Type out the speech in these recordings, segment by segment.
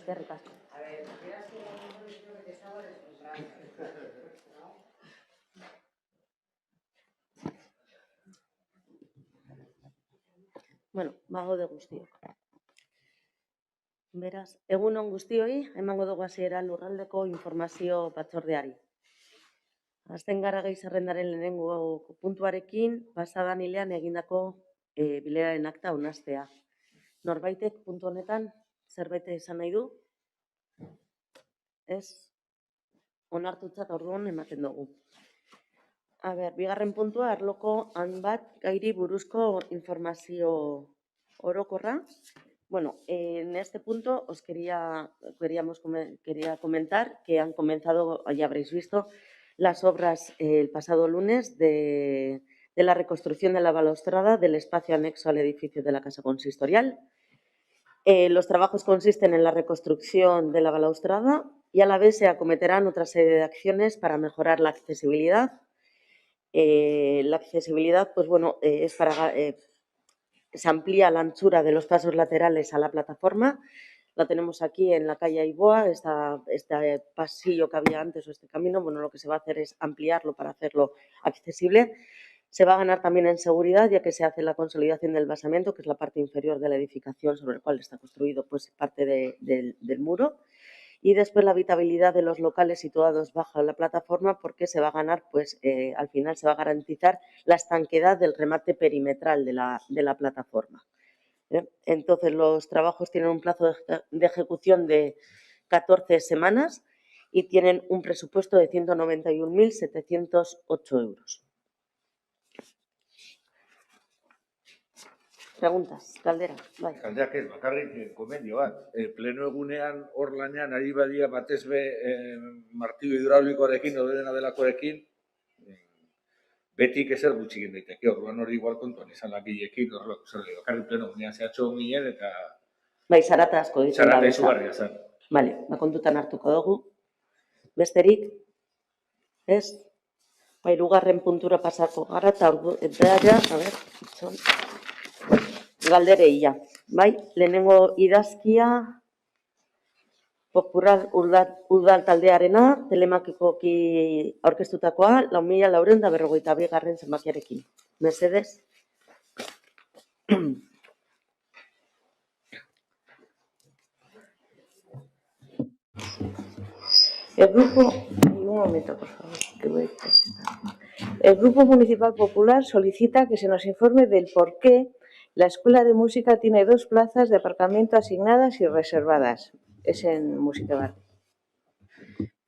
Eskerrik asko. A ver, hubieras dicho que estaba deslumbrado. Bueno, bagaude guztiok. Beraz, egun on guztioi, emango dugu hasiera lurraldeko informazio batzordeari. Hasten gara gai zerrendaren lehenengo puntuarekin, pasadan hilean egindako bileraren akta onastea. Norbaitek puntu honetan zerbait esan nahi du? Ez? Onartutzat orduan ematen dugu. A ber, bigarren puntua, arloko hainbat gairi buruzko informazio orokorra. Bueno, en este punto os quería comentar que han comenzado, ya habréis visto, las obras el pasado lunes de la reconstrucción de la balaustrada del espacio anexo al edificio de la Casa Consistorial. Los trabajos consisten en la reconstrucción de la balaustrada y a la vez se acometerán otra serie de acciones para mejorar la accesibilidad. La accesibilidad, pues bueno, es para... se amplía la anchura de los pasos laterales a la plataforma. La tenemos aquí en la calle Aiboa, este pasillo que había antes o este camino, bueno, lo que se va a hacer es ampliarlo para hacerlo accesible. Se va a ganar también en seguridad, ya que se hace la consolidación del basamento, que es la parte inferior de la edificación sobre el cual está construido pues, parte del muro. Y después la habitabilidad de los locales situados bajo la plataforma, porque se va a ganar, pues al final se va a garantizar la estanquedad del remate perimetral de la plataforma. Entonces, los trabajos tienen un plazo de ejecución de 14 semanas y tienen un presupuesto de 191.708 euros. Preguntas, galdera, bai. Galderak ez, bakarrik komendio bat. Pleno egunean, hor lanean, ari badia batez be martillo hidraulikoarekin, odena delakorekin, betik ezer gutxikin daiteke. Orduan hori igual kontuan izan lakilekin, horrelako zer bakarrik pleno egunean zehatxo ginen eta... Bai, zarata asko ditzen da. Zarata izugarria zen. Bale, kontutan hartuko dugu. Besterik? Ez? Bai, hirugarren puntura pasako gara, eta ja, a ber, galdereia, bai? Lehenengo idazkia, Popular udal taldearena, telemakikoki aurkeztutakoa, 4.452 zenbakiarekin. Mesedez? El grupo... Un momento, por favor, que voy a... El Grupo Municipal Popular solicita que se nos informe del por qué la Escuela de Música tiene 2 plazas de aparcamiento asignadas y reservadas. Es en Música Barri.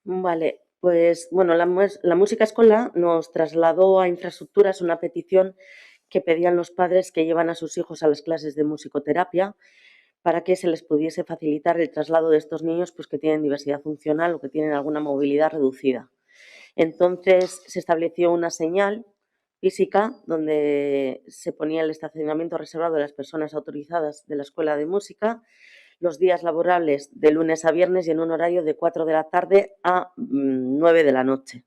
Vale, pues bueno, la Música Escola nos trasladó a Infraestructuras una petición que pedían los padres que llevan a sus hijos a las clases de musicoterapia para que se les pudiese facilitar el traslado de estos niños pues, que tienen diversidad funcional o que tienen alguna movilidad reducida. Entonces se estableció una señal física donde se ponía el estacionamiento reservado de las personas autorizadas de la Escuela de Música los días laborables de lunes a viernes y en un horario de 4 de la tarde a 9 de la noche.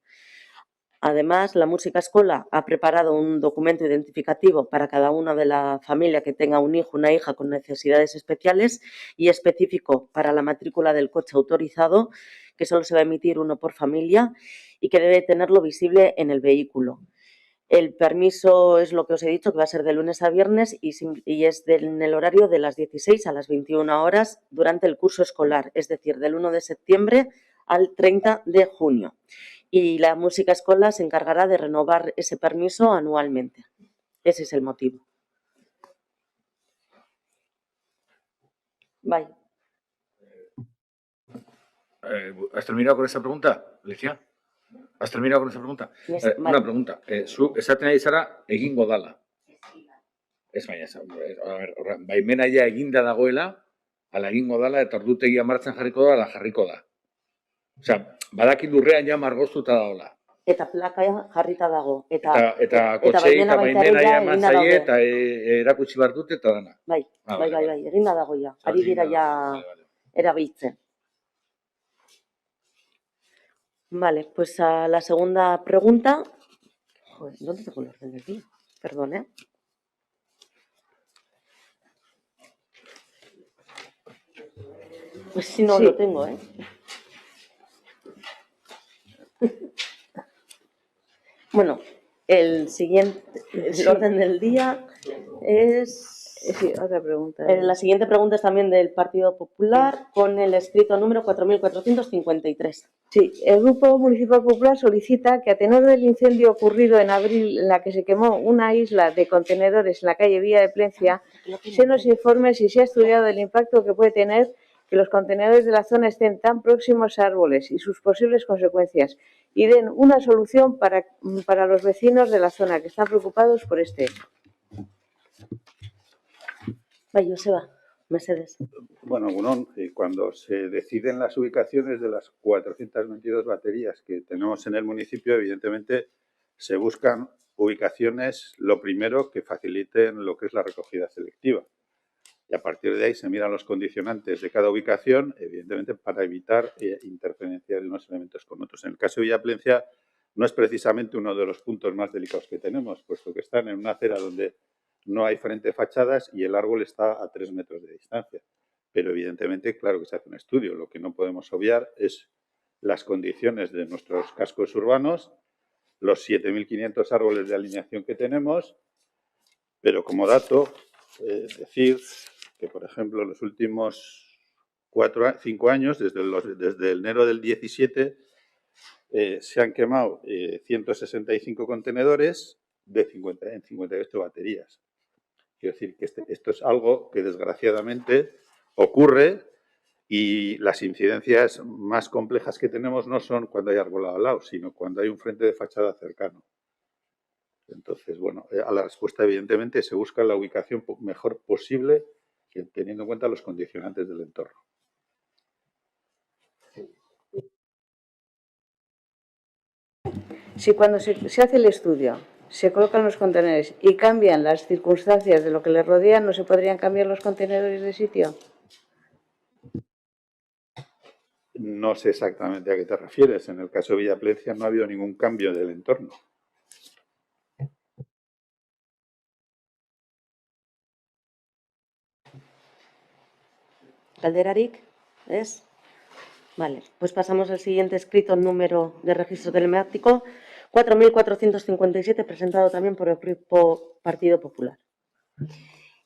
Además, la Música Escola ha preparado un documento identificativo para cada una de la familia que tenga un hijo o una hija con necesidades especiales y específico para la matrícula del coche autorizado, que solo se va a emitir uno por familia y que debe tenerlo visible en el vehículo. El permiso es lo que os he dicho, que va a ser de lunes a viernes y es en el horario de las 16 a las 21 horas durante el curso escolar, es decir, del 1 de septiembre al 30 de junio. Y la Música Escola se encargará de renovar ese permiso anualmente. Ese es el motivo. Bye. ¿Has terminado con esa pregunta, Alicia? ¿Has terminado con esa pregunta? Una pregunta. Zu esaten ari zara egingo dala. Ez baina, baimena ja eginda dagoela, ala egingo dala, eta ordutegia martxan jarriko da, ala jarriko da. Osea, badakit lurrean ja margoztuta dagoela. Eta plaka jarrita dago. Eta kotxei eta baimena ja eman zaie, eta erakutsi behar dute, eta dana. Bai, eginda dago ja. Ari dira ja erabiltzen. Vale, pues a la segunda pregunta... Joder, ¿dónde tengo el orden del día? Perdón, ¿eh? Pues si no Sí. lo tengo, ¿eh? Bueno, el orden del día es... Sí, otra pregunta. La siguiente pregunta es también del Partido Popular, con el escrito número 4453. Sí, el Grupo Municipal Popular solicita que, a tenor del incendio ocurrido en abril, en la que se quemó una isla de contenedores en la calle Villa de Plencia, se nos informe si se ha estudiado el impacto que puede tener que los contenedores de la zona estén tan próximos a árboles y sus posibles consecuencias, y den una solución para los vecinos de la zona que están preocupados por este hecho. Vaya, Joseba, Mercedes. Bueno, Gunón, cuando se deciden las ubicaciones de las 422 baterías que tenemos en el municipio, evidentemente se buscan ubicaciones, lo primero, que faciliten lo que es la recogida selectiva. Y a partir de ahí se miran los condicionantes de cada ubicación, evidentemente para evitar interferencia de unos elementos con otros. En el caso de Villa Plencia no es precisamente uno de los puntos más delicados que tenemos, puesto que están en una acera donde no hay frente a fachadas y el árbol está a 3 metros de distancia. Pero evidentemente, claro que se hace un estudio. Lo que no podemos obviar es las condiciones de nuestros cascos urbanos, los 7.500 árboles de alineación que tenemos, pero como dato, decir que, por ejemplo, en los últimos 5 años, desde enero del 17, se han quemado 165 contenedores en 58 baterías. Quiero decir que esto es algo que desgraciadamente ocurre, y las incidencias más complejas que tenemos no son cuando hay árbol al lado, sino cuando hay un frente de fachada cercano. Entonces, bueno, a la respuesta evidentemente se busca la ubicación mejor posible, teniendo en cuenta los condicionantes del entorno. Si cuando se hace el estudio se colocan los contenedores y cambian las circunstancias de lo que les rodea, ¿no se podrían cambiar los contenedores de sitio? No sé exactamente a qué te refieres. En el caso de Villa Plencia no ha habido ningún cambio del entorno. Calderarik, ¿es? Vale, pues pasamos al siguiente escrito número de registro telemático 4457, presentado también por el Grupo Partido Popular.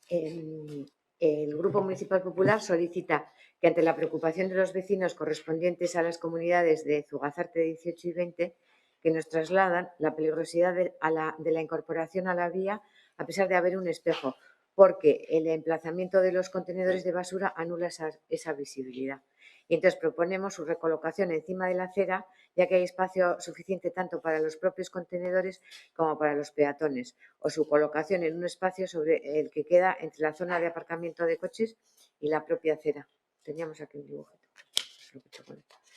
El Grupo Municipal Popular solicita que, ante la preocupación de los vecinos correspondientes a las comunidades de Zugazarte 18 y 20, que nos trasladan la peligrosidad de la incorporación a la vía, a pesar de haber un espejo, porque el emplazamiento de los contenedores de basura anula esa visibilidad. Y entonces proponemos su recolocación encima de la acera, ya que hay espacio suficiente tanto para los propios contenedores como para los peatones, o su colocación en un espacio sobre el que queda entre la zona de aparcamiento de coches y la propia acera. Teníamos aquí un dibujo.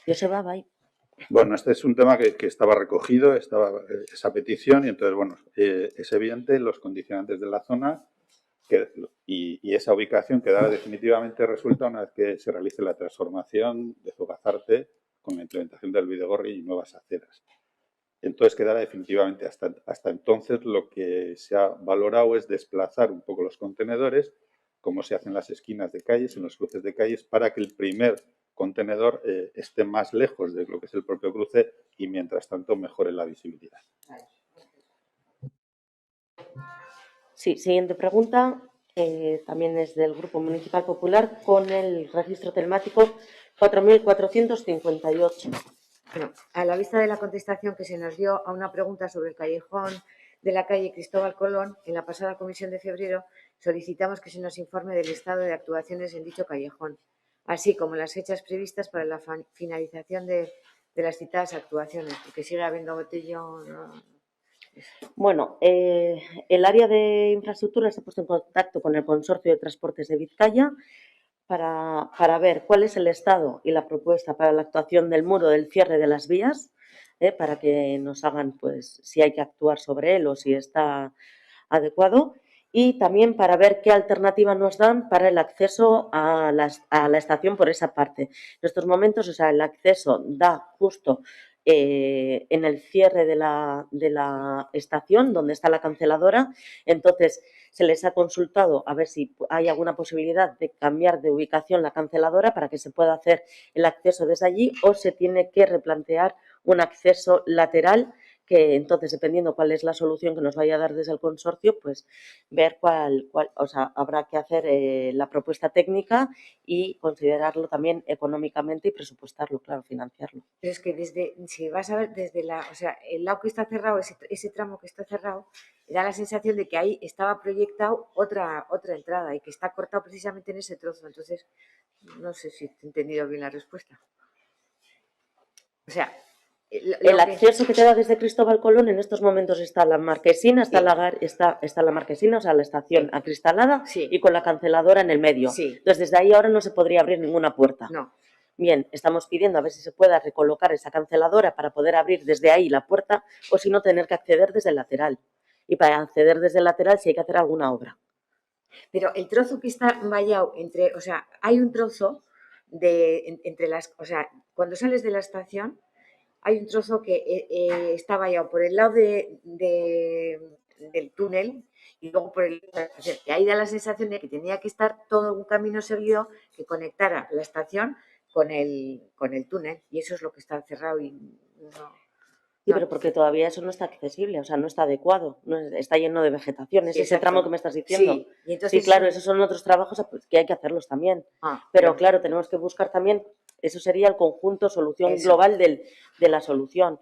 Joseba, bye. Bueno, este es un tema que estaba recogido, estaba esa petición, y entonces, bueno, es evidente los condicionantes de la zona y esa ubicación quedará definitivamente resuelta una vez que se realice la transformación de Zugazarte con la implementación del Bidegorri y nuevas aceras. Entonces quedará definitivamente. Hasta entonces lo que se ha valorado es desplazar un poco los contenedores, como se hace en las esquinas de calles, en los cruces de calles, para que el primer contenedor esté más lejos de lo que es el propio cruce y, mientras tanto, mejore la visibilidad. Sí, siguiente pregunta, también es del Grupo Municipal Popular, con el registro telemático 4458. Bueno, a la vista de la contestación que se nos dio a una pregunta sobre el callejón de la calle Cristóbal Colón, en la pasada comisión de febrero solicitamos que se nos informe del estado de actuaciones en dicho callejón, así como las fechas previstas para la finalización de las citadas actuaciones, porque sigue habiendo botellón. Bueno, el área de infraestructura se ha puesto en contacto con el Consorcio de Transportes de Vizcaya para ver cuál es el estado y la propuesta para la actuación del muro del cierre de las vías, para que nos hagan, pues, si hay que actuar sobre él o si está adecuado, y también para ver qué alternativa nos dan para el acceso a la estación por esa parte. En estos momentos, o sea, el acceso da justo en el cierre de la estación donde está la canceladora. Entonces se les ha consultado a ver si hay alguna posibilidad de cambiar de ubicación la canceladora para que se pueda hacer el acceso desde allí, o se tiene que replantear un acceso lateral, que entonces, dependiendo cuál es la solución que nos vaya a dar desde el consorcio, pues ver o sea, habrá que hacer la propuesta técnica y considerarlo también económicamente y presupuestarlo, claro, financiarlo. Pero es que si vas a ver desde o sea, el lado que está cerrado, ese tramo que está cerrado, da la sensación de que ahí estaba proyectado otra entrada y que está cortado precisamente en ese trozo. Entonces, no sé si he entendido bien la respuesta. O sea, el acceso que te da desde Cristóbal Colón, en estos momentos está la marquesina, está la marquesina, o sea, la estación acristalada, y con la canceladora en el medio. Entonces, desde ahí ahora no se podría abrir ninguna puerta. No. Bien, estamos pidiendo a ver si se puede recolocar esa canceladora para poder abrir desde ahí la puerta, o si no, tener que acceder desde el lateral. Y para acceder desde el lateral sí hay que hacer alguna obra. Pero el trozo que está vallado entre, o sea, hay un trozo entre las, o sea, cuando sales de la estación, hay un trozo que está vallado por el lado del túnel y luego por el lado de la estación. Y ahí da la sensación de que tenía que estar todo un camino seguido que conectara la estación con el túnel, y eso es lo que está cerrado y no. Sí, pero porque todavía eso no está accesible, o sea, no está adecuado, está lleno de vegetación, es ese tramo que me estás diciendo. Sí, y entonces, sí, claro, esos son otros trabajos que hay que hacerlos también. Pero claro, tenemos que buscar también, eso sería el conjunto, solución global de la solución.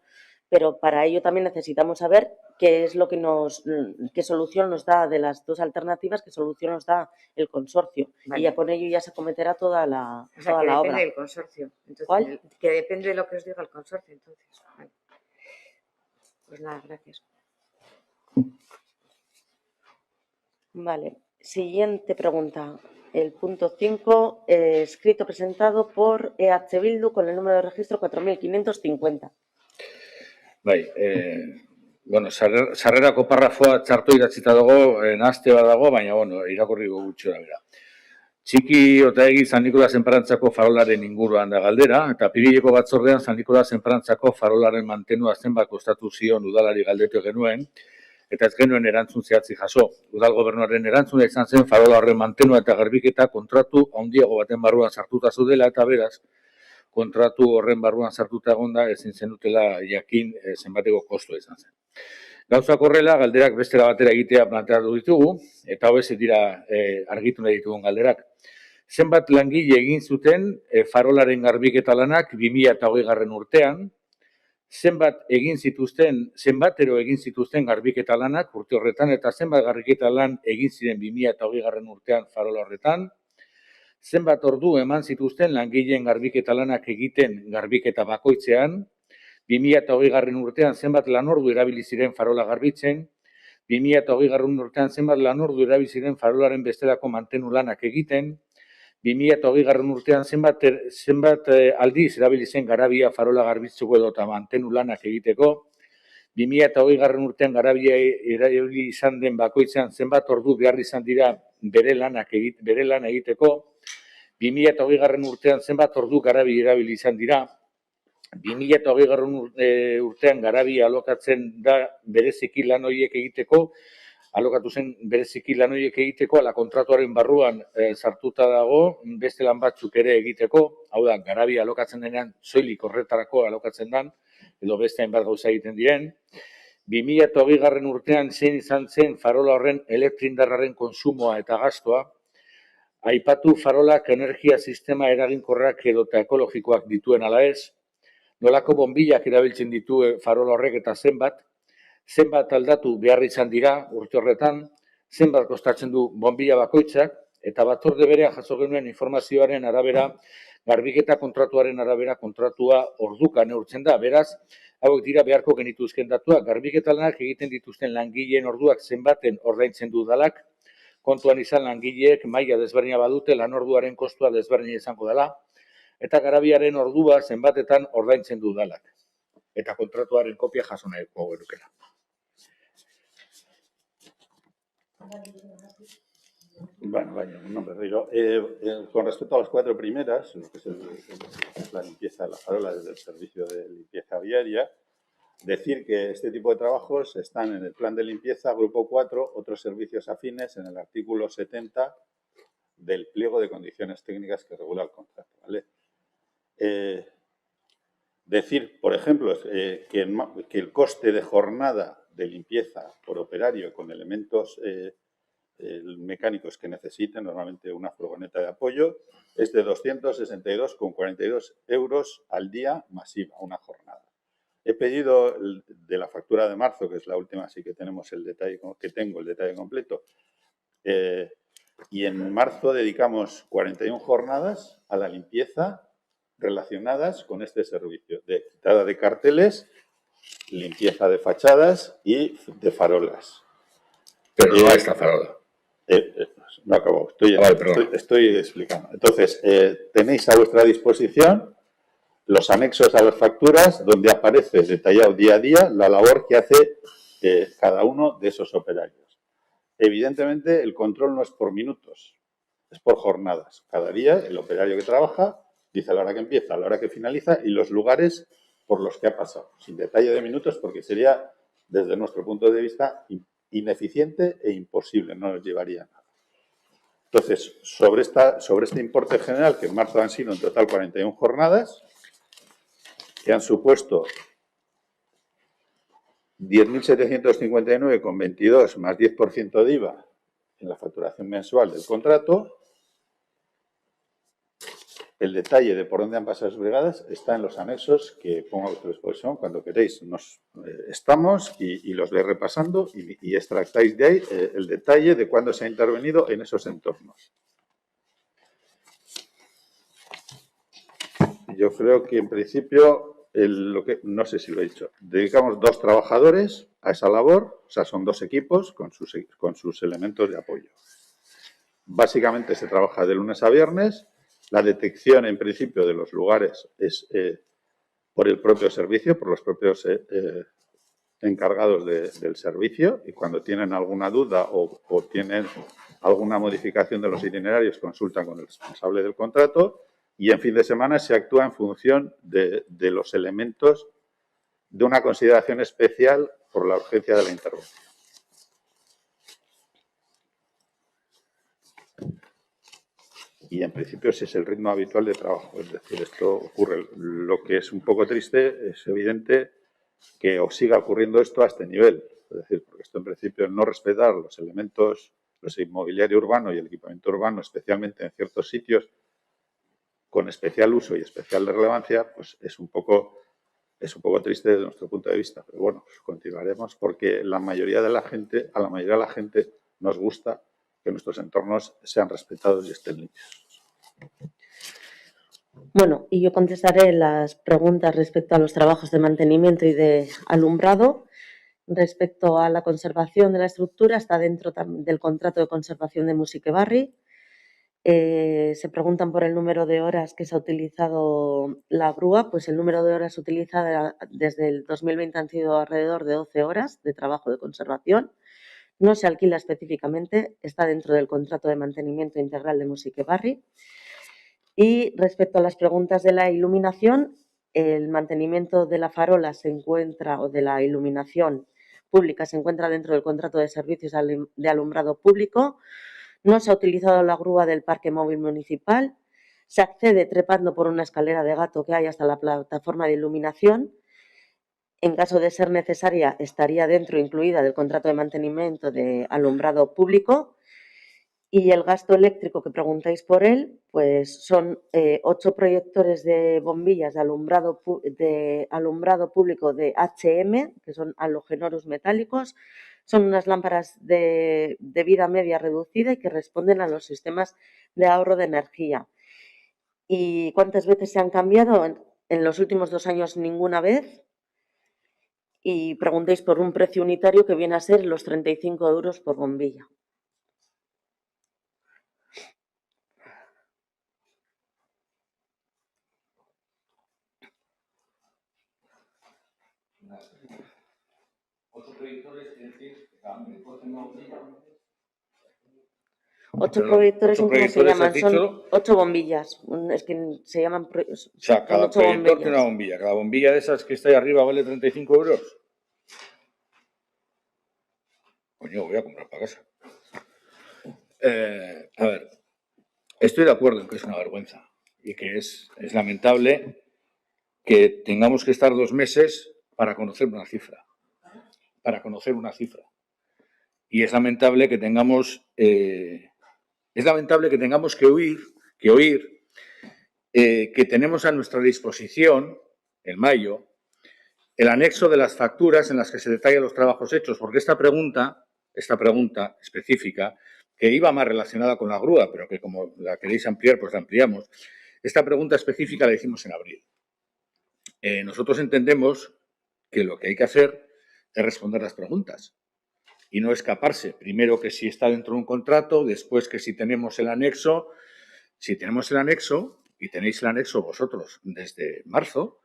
Pero para ello también necesitamos saber qué es lo que qué solución nos da de las dos alternativas, qué solución nos da el consorcio. Vale. Y ya con ello ya se cometerá toda la obra. Depende del consorcio. Entonces, ¿cuál? Que depende de lo que os diga el consorcio, entonces. Vale. Pues nada, gracias. Vale, siguiente pregunta. El punto 5, escrito presentado por EH Bildu con el número de registro 4550. Bai, bueno, sarrerako parrafoa txarto idatzita dago, nahazte bat dago, baina, bueno, irakurri gutxi da bera. Txiki Otaegi San Nikolas Enparantzako farolaren inguruan da galdera, eta Pirileko batzordean San Nikolas Enparantzako farolaren mantenua zenbat kostatu zion udalari galdetu genuen, eta ez genuen erantzun zehatzi jaso. Udal gobernuaren erantzuna izan zen farola horren mantenua eta garbiketa kontratu handiago baten barruan sartuta zudela, eta beraz, kontratu horren barruan sartuta egonda ezin zenutela jakin zenbateko kostua izan zen. Gauzak horrela, galderak bestera batera egitea planteatu ditugu, eta hau ez dira argitu nahi ditugun galderak. Zenbat langile egin zuten farolaren garbiketa lanak 2020 urtean, zenbatero egin zituzten garbiketa lanak urte horretan, eta zenbat garbiketa lan egin ziren 2020 urtean farola horretan, zenbat ordu eman zituzten langileen garbiketa lanak egiten garbiketa bakoitzean, 2020 urtean zenbat lanordu erabili ziren farola garbitzen, 2020 urtean zenbat lanordu erabili ziren farolaren bestelako mantenu lanak egiten, 2020 urtean zenbat aldiz erabili zen garabia farola garbitzeko edo eta mantenu lanak egiteko, 2020 urtean garabia erabili izan den bakoitzean zenbat ordu behar izan dira bere lan egiteko, 2020 urtean zenbat ordu garabia erabili izan dira, 2020 urtean garabia alokatzen da bereziki lan horiek egiteko, alokatu zen bereziki lan horiek egiteko, ala kontratuaren barruan sartuta dago, beste lan batzuk ere egiteko, hau da, garabia alokatzen denean, soilik horretarako alokatzen dan, edo beste hainbat gauza egiten diren. 2020 urtean zein izan zen farola horren elektrindarraren konsumoa eta gastoa, aipatu farolak energia sistema eraginkorrak edo eta ekologikoak dituen ala ez, nolako bonbilak erabiltzen ditu farola horrek eta zenbat aldatu behar izan dira urte horretan, zenbat kostatzen du bonbila bakoitzak, eta batzorde berean jaso genuen informazioaren arabera, garbiketa kontratuaren arabera kontratua orduka neurtzen da, beraz, hauek dira beharko genituzken datuak, garbiketa lanak egiten dituzten langileen orduak zenbaten ordaintzen du udalak, kontuan izan langileek maila desberdina badute, lan orduaren kostua desberdina izango dela, eta garabiaren ordua zenbatetan ordaintzen du udalak. Eta kontratuaren kopia jaso nahiko gerukela. Bueno, vaya, un nombre río. Con respecto a las 4 primeras, lo que es la limpieza de la farola desde el servicio de limpieza viaria, decir que este tipo de trabajos están en el plan de limpieza, grupo 4, otros servicios afines en el artículo 70 del pliego de condiciones técnicas que regula el contrato, ¿vale? Decir, por ejemplo, que el coste de jornada de limpieza por operario con elementos mecánicos que necesiten, normalmente una furgoneta de apoyo, es de 262,42 euros al día masiva, una jornada. He pedido de la factura de marzo, que es la última, así que tenemos el detalle, que tengo el detalle completo, y en marzo dedicamos 41 jornadas a la limpieza relacionadas con este servicio, de quitada de carteles, limpieza de fachadas y de farolas. Pero no esta farola. No acabo, estoy explicando. Entonces, tenéis a vuestra disposición los anexos a las facturas donde aparece detallado día a día la labor que hace cada uno de esos operarios. Evidentemente, el control no es por minutos, es por jornadas. Cada día el operario que trabaja dice a la hora que empieza, a la hora que finaliza y los lugares por los que ha pasado. Sin detalle de minutos porque sería, desde nuestro punto de vista, ineficiente e imposible, no nos llevaría a nada. Entonces, sobre este importe general, que en marzo han sido en total 41 jornadas, que han supuesto 10.759,22 más 10% de IVA en la facturación mensual del contrato. El detalle de por dónde han pasado las brigadas está en los anexos que pongo a vuestra disposición cuando queréis. Estamos y los vais repasando y extractáis de ahí el detalle de cuándo se ha intervenido en esos entornos. Yo creo que en principio, no sé si lo he dicho, dedicamos 2 trabajadores a esa labor, o sea, son 2 equipos con sus elementos de apoyo. Básicamente se trabaja de lunes a viernes. La detección, en principio, de los lugares es por el propio servicio, por los propios encargados del servicio, y cuando tienen alguna duda o tienen alguna modificación de los itinerarios, consultan con el responsable del contrato, y en fin de semana se actúa en función de los elementos de una consideración especial por la urgencia de la intervención. Y en principio ese es el ritmo habitual de trabajo, es decir, esto ocurre. Lo que es un poco triste es evidente que os siga ocurriendo esto a este nivel, es decir, porque esto en principio no respetar los elementos, los inmobiliario urbano y el equipamiento urbano, especialmente en ciertos sitios con especial uso y especial relevancia, pues es un poco triste desde nuestro punto de vista, pero bueno, pues continuaremos porque a la mayoría de la gente nos gusta que nuestros entornos sean respetados y estén limpios. Bueno, y yo contestaré las preguntas respecto a los trabajos de mantenimiento y de alumbrado. Respecto a la conservación de la estructura, está dentro del contrato de conservación de Musique Barri. Se preguntan por el número de horas que se ha utilizado la grúa. Pues el número de horas utilizada desde el 2020 han sido alrededor de 12 horas de trabajo de conservación. No se alquila específicamente, está dentro del contrato de mantenimiento integral de Musique Barri. Y respecto a las preguntas de la iluminación, el mantenimiento de la farola o de la iluminación pública se encuentra dentro del contrato de servicios de alumbrado público. No se ha utilizado la grúa del parque móvil municipal. Se accede trepando por una escalera de gato que hay hasta la plataforma de iluminación. En caso de ser necesaria, estaría incluida del contrato de mantenimiento de alumbrado público. Y el gasto eléctrico que preguntáis por él, pues son 8 proyectores de bombillas de alumbrado público de HM, que son halogenoros metálicos. Son unas lámparas de vida media reducida y que responden a los sistemas de ahorro de energía. ¿Y cuántas veces se han cambiado? En los últimos 2 años ninguna vez. Y preguntéis por un precio unitario que viene a ser los 35 euros por bombilla. 8 Pero proyectores, ocho ¿cómo se proyectores, llaman? has Son dicho. 8 bombillas. Es que se llaman. O sea, Son cada 8 proyector tiene bombillas. una bombilla. Cada bombilla de esas que está ahí arriba vale 35 euros. Coño, voy a comprar para casa. A ver, estoy de acuerdo en que es una vergüenza y que es lamentable que tengamos que estar 2 meses para conocer una cifra. Y es lamentable que tengamos que oír que tenemos a nuestra disposición, en mayo, el anexo de las facturas en las que se detallan los trabajos hechos, porque esta pregunta específica, que iba más relacionada con la grúa, pero que como la queréis ampliar, pues la ampliamos. Esta pregunta específica la hicimos en abril. Nosotros entendemos que lo que hay que hacer es responder las preguntas y no escaparse. Primero que si está dentro de un contrato, después que si tenemos el anexo. Si tenemos el anexo, y tenéis el anexo vosotros desde marzo,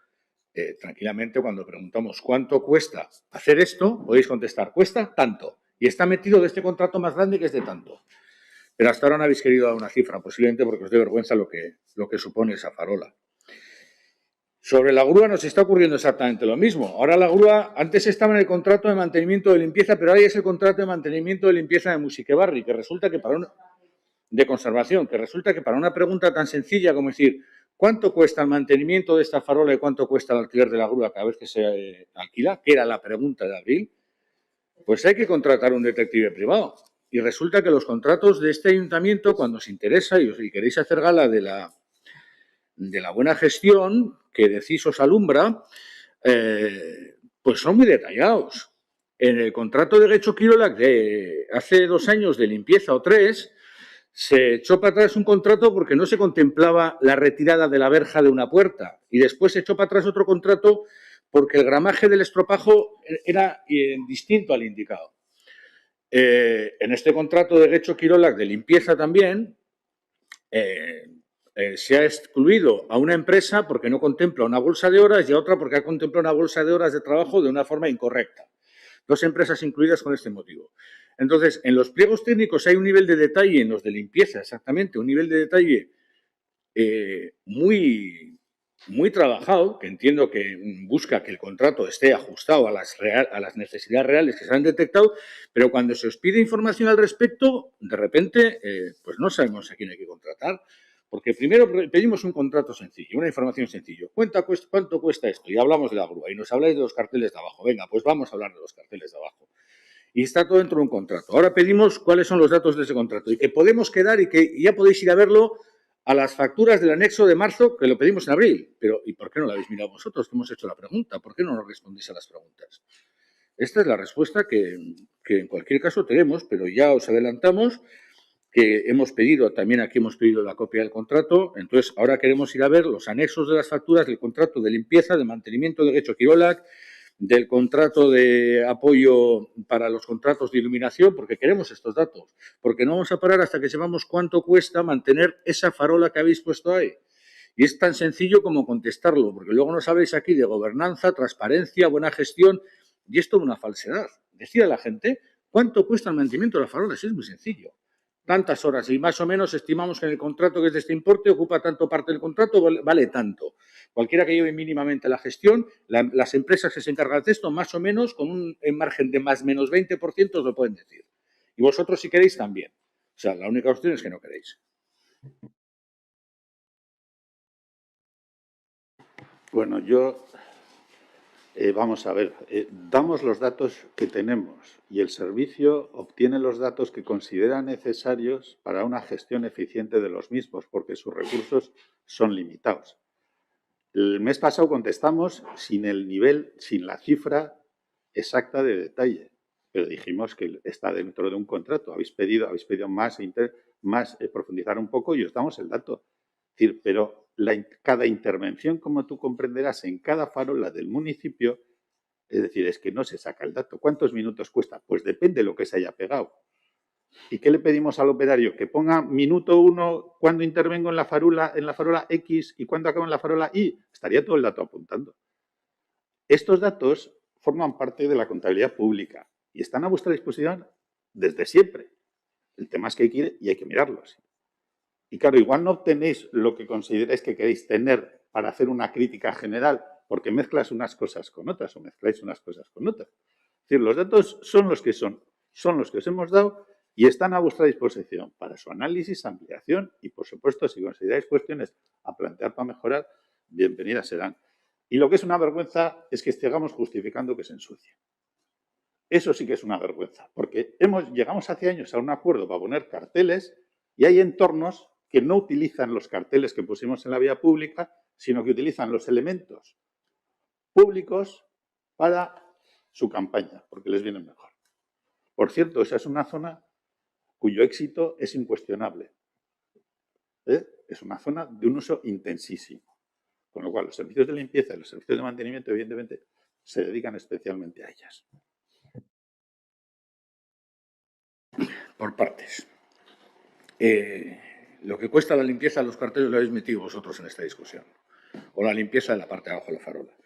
tranquilamente cuando preguntamos cuánto cuesta hacer esto, podéis contestar, cuesta tanto, y está metido de este contrato más grande que es de tanto. Pero hasta ahora no habéis querido dar una cifra, posiblemente porque os dé vergüenza lo que supone esa farola. Sobre la grúa nos está ocurriendo exactamente lo mismo. Ahora la grúa, antes estaba en el contrato de mantenimiento de limpieza, pero ahora es el contrato de mantenimiento de limpieza de Musiquebarri, que resulta que de conservación, que resulta que para una pregunta tan sencilla como decir ¿cuánto cuesta el mantenimiento de esta farola y cuánto cuesta el alquiler de la grúa cada vez que se alquila? Que era la pregunta de abril. Pues hay que contratar un detective privado. Y resulta que los contratos de este ayuntamiento, cuando os interesa y queréis hacer gala de la buena gestión que decís os alumbra, pues son muy detallados. En el contrato de Getxo Kirolak de hace 2 años de limpieza o 3, se echó para atrás un contrato porque no se contemplaba la retirada de la verja de una puerta y después se echó para atrás otro contrato porque el gramaje del estropajo era distinto al indicado. En este contrato de Getxo Kirolak de limpieza también se ha excluido a una empresa porque no contempla una bolsa de horas y a otra porque ha contemplado una bolsa de horas de trabajo de una forma incorrecta. 2 empresas incluidas con este motivo. Entonces, en los pliegos técnicos hay un nivel de detalle, en los de limpieza exactamente, un nivel de detalle muy, muy trabajado, que entiendo que busca que el contrato esté ajustado a las necesidades reales que se han detectado, pero cuando se os pide información al respecto, de repente, pues no sabemos a quién hay que contratar. Porque primero pedimos un contrato sencillo, una información sencilla. ¿Cuánto cuesta esto? Y hablamos de la grúa y nos habláis de los carteles de abajo. Venga, pues vamos a hablar de los carteles de abajo. Y está todo dentro de un contrato. Ahora pedimos cuáles son los datos de ese contrato y que podemos quedar y que ya podéis ir a verlo a las facturas del anexo de marzo, que lo pedimos en abril. Pero ¿y por qué no lo habéis mirado vosotros que hemos hecho la pregunta? ¿Por qué no nos respondéis a las preguntas? Esta es la respuesta que en cualquier caso tenemos, pero ya os adelantamos que hemos pedido, también aquí hemos pedido la copia del contrato, entonces ahora queremos ir a ver los anexos de las facturas del contrato de limpieza, de mantenimiento de Getxo Kirolak, del contrato de apoyo para los contratos de iluminación, porque queremos estos datos, porque no vamos a parar hasta que sepamos cuánto cuesta mantener esa farola que habéis puesto ahí. Y es tan sencillo como contestarlo, porque luego nos habléis aquí de gobernanza, transparencia, buena gestión, y es toda una falsedad. Decir a la gente cuánto cuesta el mantenimiento de las farolas, es muy sencillo. Tantas horas y más o menos estimamos que en el contrato que es de este importe ocupa tanto parte del contrato, vale tanto. Cualquiera que lleve mínimamente la gestión, las empresas que se encargan de esto, más o menos, con un margen de más menos 20% os lo pueden decir. Y vosotros si queréis también. O sea, la única opción es que no queréis. Bueno, vamos a ver, damos los datos que tenemos y el servicio obtiene los datos que considera necesarios para una gestión eficiente de los mismos, porque sus recursos son limitados. El mes pasado contestamos sin el nivel, sin la cifra exacta de detalle, pero dijimos que está dentro de un contrato. Habéis pedido más profundizar un poco y os damos el dato. Es decir, pero cada intervención, como tú comprenderás, en cada farola del municipio, es decir, es que no se saca el dato. ¿Cuántos minutos cuesta? Pues depende de lo que se haya pegado. ¿Y qué le pedimos al operario? Que ponga minuto 1 cuando intervengo en la farola X y cuando acabo en la farola Y. Estaría todo el dato apuntando. Estos datos forman parte de la contabilidad pública y están a vuestra disposición desde siempre. El tema es que hay que ir y hay que mirarlo así. Y claro, igual no obtenéis lo que consideráis que queréis tener para hacer una crítica general, porque mezclas unas cosas con otras o mezcláis unas cosas con otras. Es decir, los datos son los que son los que os hemos dado y están a vuestra disposición para su análisis, ampliación y, por supuesto, si consideráis cuestiones a plantear para mejorar, bienvenidas serán. Y lo que es una vergüenza es que estemos justificando que se ensucie. Eso sí que es una vergüenza, porque llegamos hace años a un acuerdo para poner carteles y hay entornos que no utilizan los carteles que pusimos en la vía pública, sino que utilizan los elementos públicos para su campaña, porque les viene mejor. Por cierto, esa es una zona cuyo éxito es incuestionable. Es una zona de un uso intensísimo, con lo cual los servicios de limpieza y los servicios de mantenimiento, evidentemente, se dedican especialmente a ellas. Por partes. Lo que cuesta la limpieza de los carteles lo habéis metido vosotros en esta discusión. O la limpieza de la parte de abajo de la farola.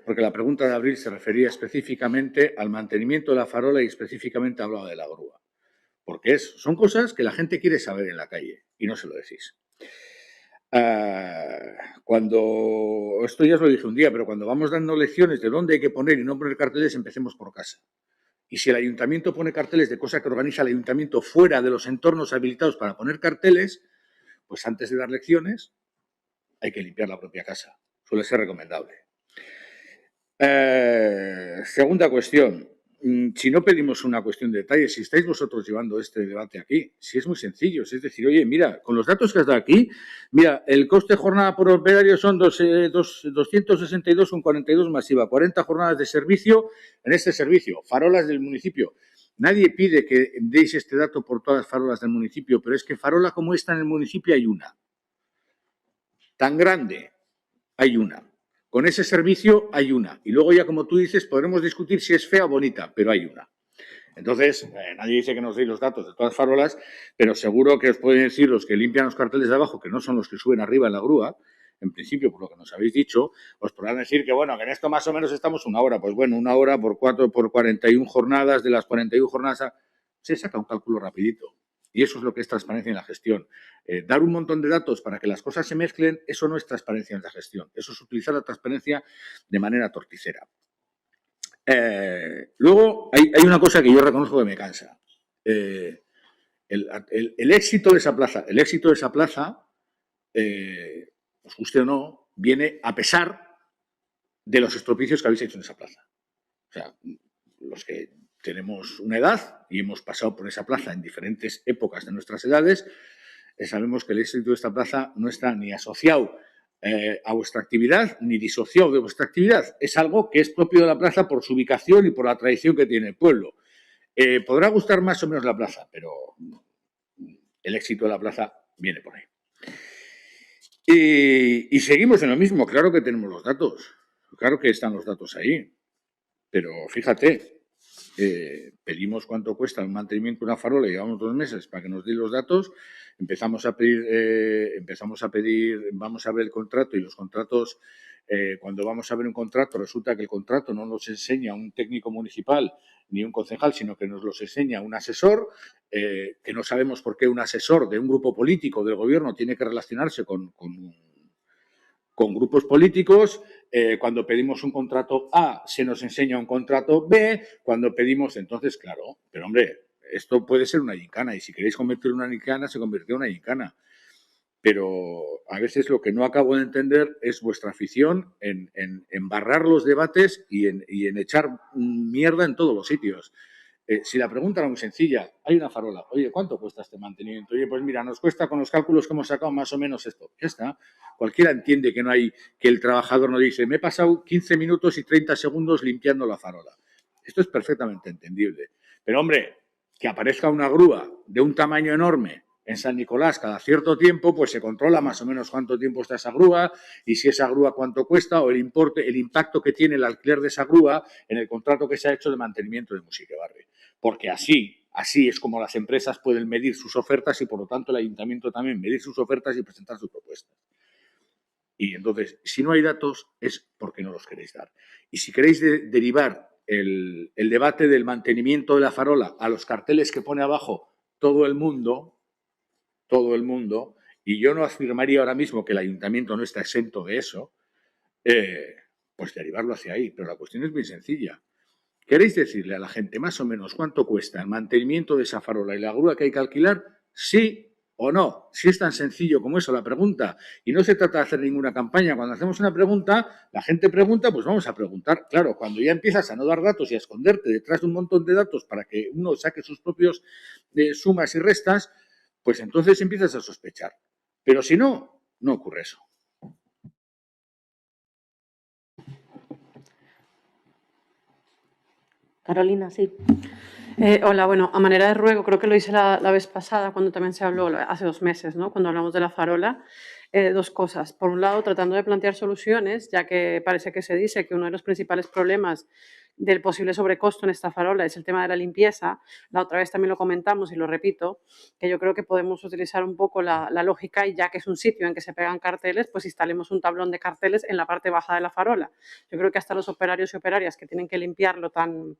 Porque la pregunta de Abril se refería específicamente al mantenimiento de la farola y específicamente hablaba de la grúa. Porque son cosas que la gente quiere saber en la calle y no se lo decís. Esto ya os lo dije un día, pero cuando vamos dando lecciones de dónde hay que poner y no poner carteles, empecemos por casa. Y si el ayuntamiento pone carteles de cosas que organiza el ayuntamiento fuera de los entornos habilitados para poner carteles, pues antes de dar lecciones hay que limpiar la propia casa. Suele ser recomendable. Segunda cuestión. Si no pedimos una cuestión de detalle, si estáis vosotros llevando este debate aquí, si es muy sencillo, es decir, oye, mira, con los datos que has dado aquí, mira, el coste de jornada por operario son 262,42 masiva, 40 jornadas de servicio en este servicio, farolas del municipio. Nadie pide que deis este dato por todas las farolas del municipio, pero es que farola como esta en el municipio hay una. Tan grande, hay una. Con ese servicio hay una. Y luego ya, como tú dices, podremos discutir si es fea o bonita, pero hay una. Entonces, nadie dice que nos deis los datos de todas las farolas, pero seguro que os pueden decir los que limpian los carteles de abajo, que no son los que suben arriba en la grúa, en principio, por lo que nos habéis dicho, os podrán decir que, bueno, que en esto más o menos estamos una hora. Pues bueno, una hora por 41 jornadas, de las 41 jornadas, se saca un cálculo rapidito. Y eso es lo que es transparencia en la gestión. Dar un montón de datos para que las cosas se mezclen, eso no es transparencia en la gestión. Eso es utilizar la transparencia de manera torticera. Luego, hay una cosa que yo reconozco que me cansa. El éxito de esa plaza, os guste o no, viene a pesar de los estropicios que habéis hecho en esa plaza. O sea, los que tenemos una edad y hemos pasado por esa plaza en diferentes épocas de nuestras edades, sabemos que el éxito de esta plaza no está ni asociado a vuestra actividad ni disociado de vuestra actividad. Es algo que es propio de la plaza por su ubicación y por la tradición que tiene el pueblo. Podrá gustar más o menos la plaza, pero el éxito de la plaza viene por ahí. Y seguimos en lo mismo. Claro que tenemos los datos. Claro que están los datos ahí. Pero fíjate, pedimos cuánto cuesta el mantenimiento de una farola, llevamos 2 meses para que nos den los datos, empezamos a pedir, vamos a ver el contrato y los contratos, cuando vamos a ver un contrato resulta que el contrato no nos enseña un técnico municipal ni un concejal, sino que nos los enseña un asesor, que no sabemos por qué un asesor de un grupo político del gobierno tiene que relacionarse con grupos políticos. Cuando pedimos un contrato A, se nos enseña un contrato B, cuando pedimos, entonces, claro, pero hombre, esto puede ser una gincana, y si queréis convertirlo en una gincana, se convirtió en una gincana. Pero a veces lo que no acabo de entender es vuestra afición en barrar los debates y en echar mierda en todos los sitios. Si la pregunta era muy sencilla, hay una farola, oye, ¿cuánto cuesta este mantenimiento? Oye, pues mira, nos cuesta con los cálculos que hemos sacado más o menos esto. Ya está. Cualquiera entiende que que el trabajador no dice, me he pasado 15 minutos y 30 segundos limpiando la farola. Esto es perfectamente entendible. Pero, hombre, que aparezca una grúa de un tamaño enorme en San Nicolás cada cierto tiempo, pues se controla más o menos cuánto tiempo está esa grúa y si esa grúa cuánto cuesta o el impacto que tiene el alquiler de esa grúa en el contrato que se ha hecho de mantenimiento de Musiquebarri. Porque así es como las empresas pueden medir sus ofertas y, por lo tanto, el ayuntamiento también medir sus ofertas y presentar sus propuestas. Y entonces, si no hay datos, es porque no los queréis dar. Y si queréis derivar el debate del mantenimiento de la farola a los carteles que pone abajo todo el mundo, y yo no afirmaría ahora mismo que el ayuntamiento no está exento de eso, pues derivarlo hacia ahí. Pero la cuestión es muy sencilla. ¿Queréis decirle a la gente más o menos cuánto cuesta el mantenimiento de esa farola y la grúa que hay que alquilar? ¿Sí o no? Si es tan sencillo como eso la pregunta. Y no se trata de hacer ninguna campaña. Cuando hacemos una pregunta, la gente pregunta, pues vamos a preguntar. Claro, cuando ya empiezas a no dar datos y a esconderte detrás de un montón de datos para que uno saque sus propios sumas y restas, pues entonces empiezas a sospechar. Pero si no, no ocurre eso. Carolina, sí. Hola, bueno, a manera de ruego, creo que lo hice la vez pasada, cuando también se habló, hace 2 meses, ¿no? Cuando hablamos de la farola. 2 cosas. Por un lado, tratando de plantear soluciones, ya que parece que se dice que uno de los principales problemas del posible sobrecosto en esta farola es el tema de la limpieza. La otra vez también lo comentamos y lo repito, que yo creo que podemos utilizar un poco la lógica, y ya que es un sitio en que se pegan carteles, pues instalemos un tablón de carteles en la parte baja de la farola. Yo creo que hasta los operarios y operarias que tienen que limpiarlo tan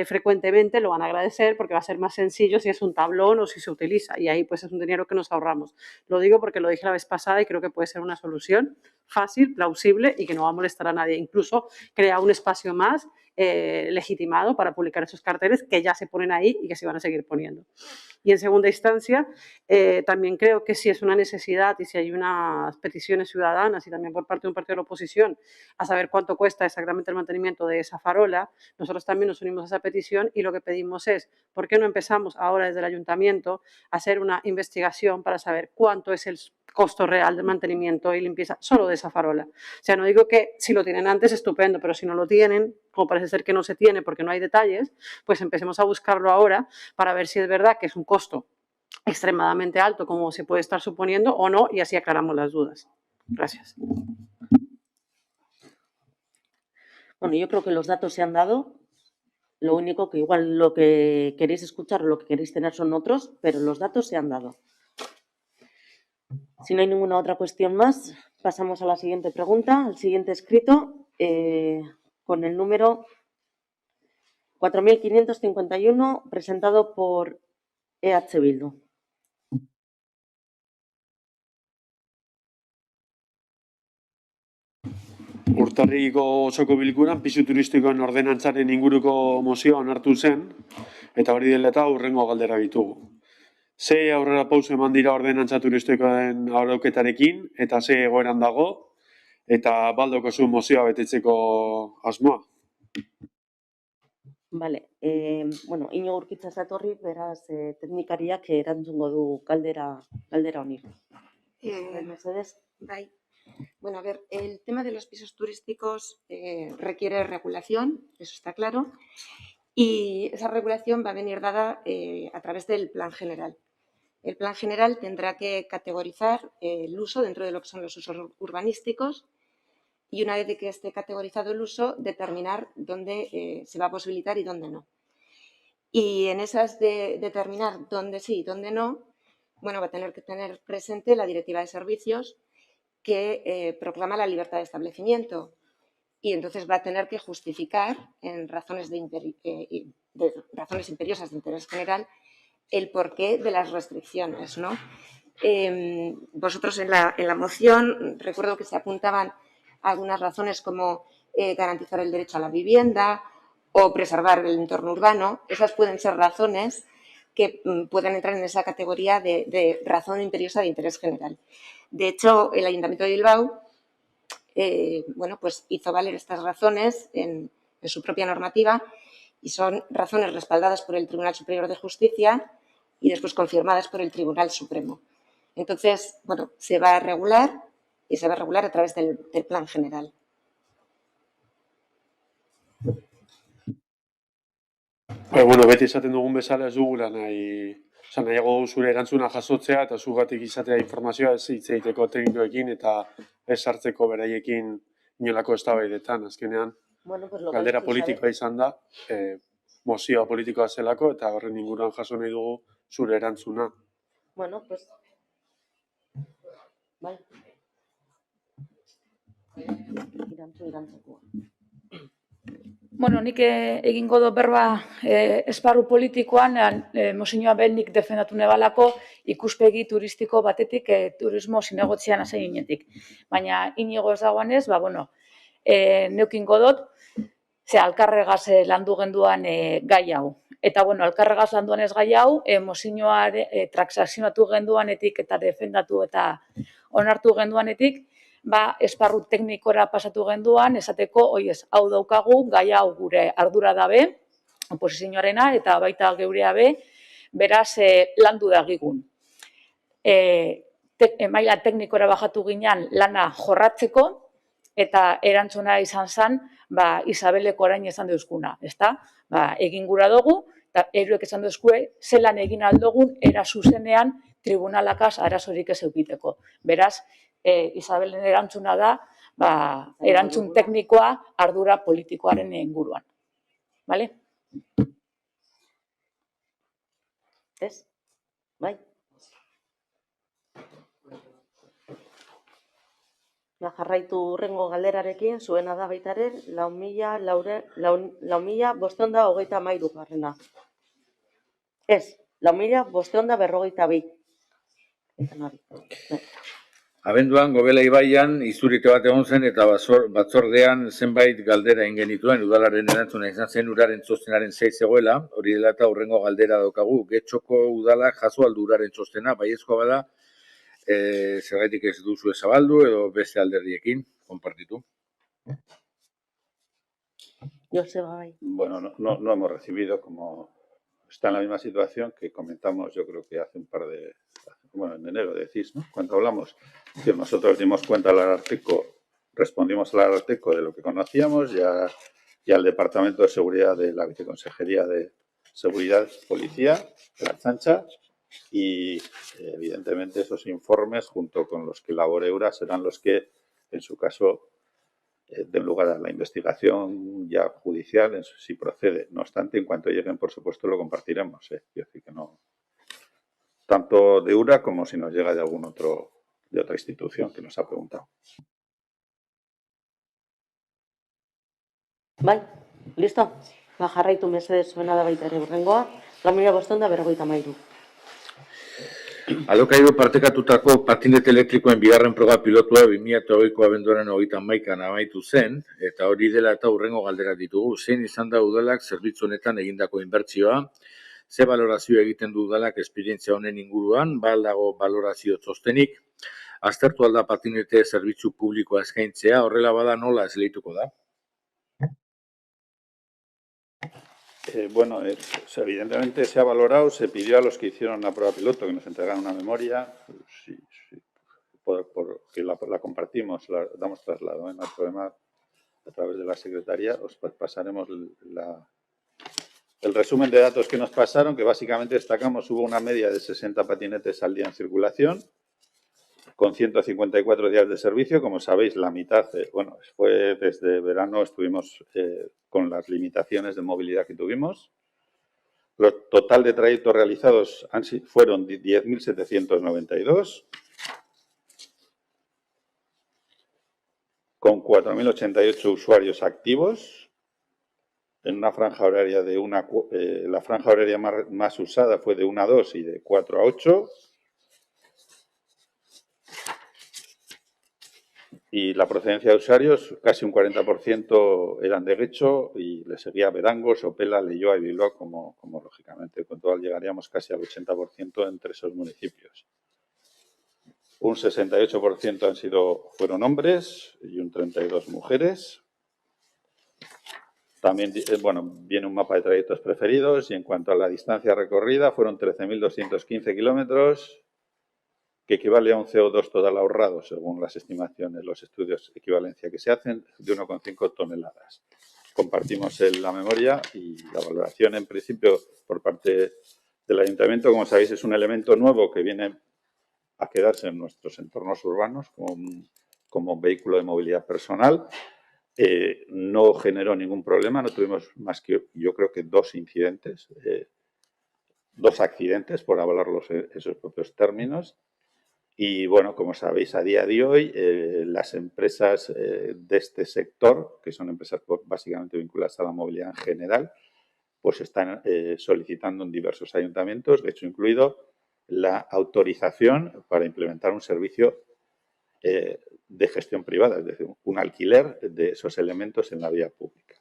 frecuentemente lo van a agradecer, porque va a ser más sencillo si es un tablón o si se utiliza, y ahí pues es un dinero que nos ahorramos. Lo digo porque lo dije la vez pasada y creo que puede ser una solución fácil, plausible y que no va a molestar a nadie. Incluso crea un espacio más legitimado para publicar esos carteles que ya se ponen ahí y que se van a seguir poniendo. Y en segunda instancia, también creo que si es una necesidad y si hay unas peticiones ciudadanas y también por parte de un partido de la oposición a saber cuánto cuesta exactamente el mantenimiento de esa farola, nosotros también nos unimos a esa petición y lo que pedimos es, ¿por qué no empezamos ahora desde el ayuntamiento a hacer una investigación para saber cuánto es el costo real de mantenimiento y limpieza solo de esa farola? O sea, no digo que si lo tienen antes, estupendo, pero si no lo tienen, como parece ser que no se tiene porque no hay detalles, pues empecemos a buscarlo ahora para ver si es verdad que es un costo extremadamente alto, como se puede estar suponiendo, o no, y así aclaramos las dudas. Gracias. Bueno, yo creo que los datos se han dado. Lo único que igual lo que queréis escuchar o lo que queréis tener son otros, pero los datos se han dado. Si no hay ninguna otra cuestión más, pasamos a la siguiente pregunta, al siguiente escrito, con el número 4551, presentado por EH Bildu. Urtarriko osoko bilkuran pisu turistikoen ordenantzaren inguruko mozioa onartu zen, eta hori dela eta hurrengo galdera ditugu. Ze aurrera pauso eman dira ordenantza turistikoen arauketarekin, eta ze egoeran dago, eta baldoko zu mozioa betetzeko asmoa. Vale, bueno, Iñigo Urquitza zatorri, beraz, teknikariak erantzungo du galdera honi. Mercedes. Bye. Bueno, a ver, el tema de los pisos turísticos requiere regulación, eso está claro, y esa regulación va a venir dada a través del plan general. El plan general tendrá que categorizar el uso dentro de lo que son los usos urbanísticos y una vez de que esté categorizado el uso, determinar dónde se va a posibilitar y dónde no. Y en esas de determinar dónde sí y dónde no, bueno, va a tener que tener presente la Directiva de Servicios que proclama la libertad de establecimiento y entonces va a tener que justificar en razones razones imperiosas de interés general el porqué de las restricciones, ¿no? Vosotros en la moción recuerdo que se apuntaban algunas razones como garantizar el derecho a la vivienda o preservar el entorno urbano. Esas pueden ser razones que pueden entrar en esa categoría de razón imperiosa de interés general. De hecho, el Ayuntamiento de Bilbao bueno, pues hizo valer estas razones en su propia normativa y son razones respaldadas por el Tribunal Superior de Justicia y después confirmadas por el Tribunal Supremo. Entonces, bueno, se va a regular y se va a regular a través del plan general. Bueno, beti esaten dugun bezala ez dugula nahiago zure erantzuna jasotzea eta zugatik izatea informazioa ez hitz egiteko teknikoekin eta ez sartzeko beraiekin inolako eztabaidetan. Azkenean, galdera politikoa izan da, mozioa politikoa zelako eta horren inguruan jaso nahi dugu zure erantzuna. Bueno, pues... Bai. Bueno, nik egingo do berba esparru politikoan, mozioa benik defendatu nebalako ikuspegi turistiko batetik turismo zinegotzian hasi ginetik. Baina inigo ez dagoenez, neukingo dut, ze alkarregaz landu genduan gai hau. Eta, alkarregaz landuan ez gai hau, mozioa transakzionatu genduanetik eta defendatu eta onartu genduanetik, esparru teknikora pasatu genduan, esateko, hau daukagu, gai hau gure ardura dabe, oposizioarena, eta baita geurea be, beraz, landu dagigun. Maila teknikora bajatu ginean lana jorratzeko, eta erantzuna izan zen, Isabeleko orain esan deuzkuna, ezta? Egin gura dugu, eta eruek esan deuzkue, zelan egin aldogun, era zuzenean, tribunalakaz arazorik ez eukiteko. Beraz, Isabelen erantzuna da, erantzun teknikoa ardura politikoaren inguruan. Bale? Ez? Bai? Jarraitu hurrengo galderarekin, zuena da baitaren, 4.523 garrena. Ez, 4.552. Abenduan, Gobela ibaian, izurite bat egon zen eta batzordean zenbait galdera ingenituen udalaren erantzuna izan zen uraren txostenaren 6 zegoela, hori dela eta hurrengo galdera daukagu, Getxoko udalak jaso aldu uraren txostena, baiezkoa bada, zergaitik ez duzu ezabaldu edo beste alderdiekin, konpartitu. Joseba, bai. Bueno, no hemos recibido, como está en la misma situación que comentamos, yo creo que hace un par de... Bueno, en enero decís, ¿no? Cuando hablamos, que nosotros dimos cuenta al Ararteko, respondimos al Ararteko de lo que conocíamos y al Departamento de Seguridad de la Viceconsejería de Seguridad Policía, de la Ertzaintza, y evidentemente esos informes, junto con los que elabore Eura, serán los que, en su caso, den lugar a la investigación ya judicial, si procede. No obstante, en cuanto lleguen, por supuesto, lo compartiremos. Quiero decir que no... Tanto de URA como si nos llega de de otra institución que nos ha preguntado. Bai, listo? Jarraitu mesedez zuena da baita ere hurrengoa, 4.553. Alokairu partekatutako patinete elektrikoen bigarren proba pilotua 2008ko abenduaren 31an amaitu zen, eta hori dela eta hurrengo galderak ditugu. Zein izan da udalak zerbitzu honetan egindako inbertsioa, ze balorazio egiten du udalak esperientzia honen inguruan, dago balorazio txostenik, aztertu alda patinete zerbitzu publikoa eskaintzea, horrela bada nola esleituko da? Bueno, evidentemente se ha valorado, se pidió a los que hicieron la prueba piloto que nos entregaran una memoria, porque la compartimos, la damos traslado, no hay problema, a través de la Secretaría, os pasaremos el resumen de datos que nos pasaron, que básicamente destacamos, hubo una media de 60 patinetes al día en circulación, con 154 días de servicio. Como sabéis, la mitad, fue desde verano, estuvimos con las limitaciones de movilidad que tuvimos. El total de trayectos realizados fueron 10.792, con 4.088 usuarios activos, en una franja horaria la franja horaria más usada fue de 1 a 2 y de 4 a 8. Y la procedencia de usuarios, casi un 40% eran de Getxo y le seguía Berango, Sopela, Leioa y Bilbao, como lógicamente con total llegaríamos casi al 80% entre esos municipios. Un 68% fueron hombres y un 32% mujeres. También, viene un mapa de trayectos preferidos y en cuanto a la distancia recorrida fueron 13.215 kilómetros, que equivale a un CO2 total ahorrado, según las estimaciones, los estudios de equivalencia que se hacen, de 1,5 toneladas. Compartimos la memoria y la valoración, en principio, por parte del Ayuntamiento. Como sabéis, es un elemento nuevo que viene a quedarse en nuestros entornos urbanos como vehículo de movilidad personal. No generó ningún problema, no tuvimos más que, yo creo que 2 incidentes, 2 accidentes, por hablarlos en esos propios términos. Y bueno, como sabéis, a día de hoy las empresas de este sector, que son empresas básicamente vinculadas a la movilidad en general, pues están solicitando en diversos ayuntamientos, de hecho incluido la autorización para implementar un servicio de gestión privada, es decir, un alquiler de esos elementos en la vía pública.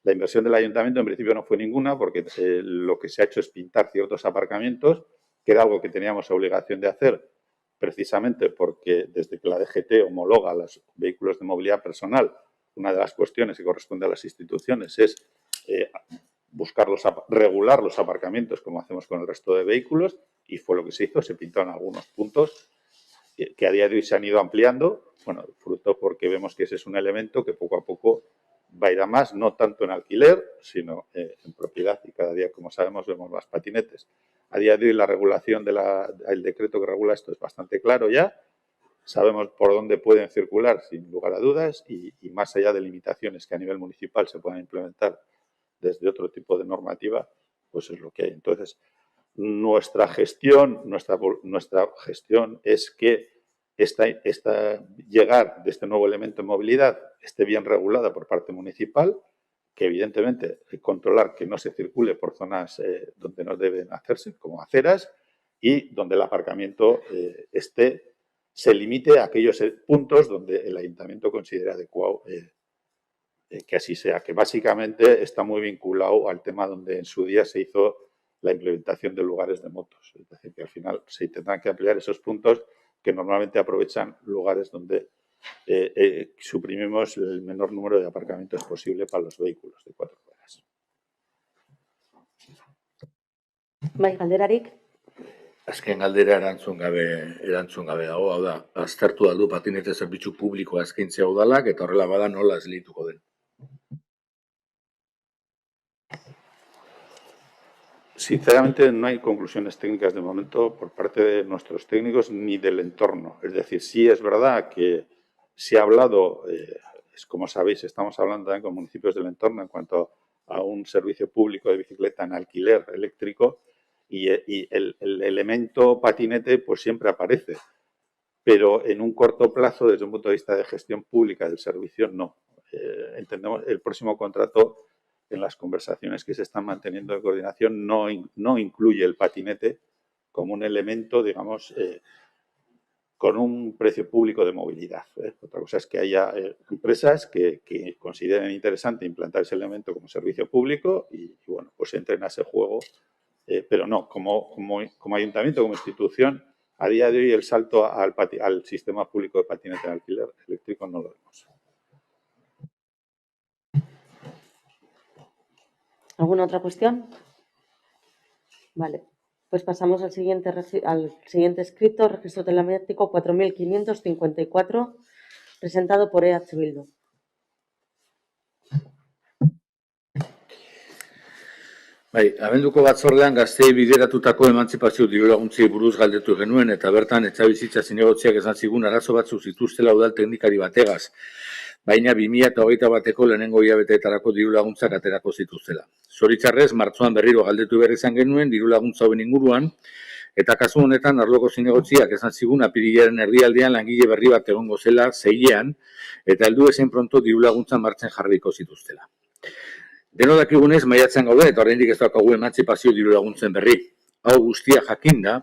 La inversión del ayuntamiento en principio no fue ninguna porque lo que se ha hecho es pintar ciertos aparcamientos, que era algo que teníamos obligación de hacer precisamente porque desde que la DGT homologa los vehículos de movilidad personal, una de las cuestiones que corresponde a las instituciones es regular los aparcamientos como hacemos con el resto de vehículos, y fue lo que se hizo, se pintaron algunos puntos que a día de hoy se han ido ampliando, bueno, fruto porque vemos que ese es un elemento que poco a poco va a ir a más, no tanto en alquiler, sino en propiedad, y cada día, como sabemos, vemos más patinetes. A día de hoy la regulación el decreto que regula esto es bastante claro ya, sabemos por dónde pueden circular sin lugar a dudas y más allá de limitaciones que a nivel municipal se puedan implementar desde otro tipo de normativa, pues es lo que hay. Entonces, nuestra gestión es que llegar de este nuevo elemento de movilidad esté bien regulada por parte municipal, que evidentemente controlar que no se circule por zonas donde no deben hacerse, como aceras, y donde el aparcamiento se limite a aquellos puntos donde el ayuntamiento considere adecuado que así sea, que básicamente está muy vinculado al tema donde en su día se hizo la implementación de lugares de motos. Es decir, que al final se tendrán que ampliar esos puntos que normalmente aprovechan lugares donde suprimimos el menor número de aparcamientos posible para los vehículos de 4 ruedas. Bai, galderarik? Azken galdera erantzun gabe dago, hau da, aztertu aldu patinete zerbitzu publikoa eskaintzea udalak eta horrela bada nola eslituko den. Sinceramente, no hay conclusiones técnicas de momento por parte de nuestros técnicos ni del entorno. Es decir, sí es verdad que se ha hablado, como sabéis, estamos hablando también con municipios del entorno en cuanto a un servicio público de bicicleta en alquiler eléctrico y el elemento patinete pues siempre aparece, pero en un corto plazo, desde un punto de vista de gestión pública del servicio, no. Entendemos el próximo contrato, en las conversaciones que se están manteniendo de coordinación, no incluye el patinete como un elemento, digamos, con un precio público de movilidad. Otra cosa es que haya empresas que consideren interesante implantar ese elemento como servicio público y bueno, pues entren a ese juego, pero no, como ayuntamiento, como institución, a día de hoy el salto al sistema público de patinete en alquiler eléctrico no lo vemos. ¿Alguna otra cuestión? Vale, pues pasamos al siguiente escrito, registro telemático 4554, presentado por EH Bildu. Bai, abenduko batzordean gazteei bideratutako emantzipazio dirulaguntzei buruz galdetu genuen eta bertan etxabizitza zinegotziak esan zigun arazo batzuk zituztela udal teknikari bategaz, baina 2021ko lehenengo hilabeteetarako dirulaguntzak aterako zituztela. Zoritxarrez, martxoan berriro galdetu behar izan genuen dirulaguntza hoben inguruan, eta kasu honetan arloko zinegotziak esan zigun apirilaren erdialdean langile berri bat egongo zela 6ean, eta heldu ezen pronto dirulaguntza martxan jarriko zituztela. Deno dakigunez, maiatzean gaude, eta oraindik ez daukagu emantzipazio dirulaguntzen berri. Hau guztia jakinda,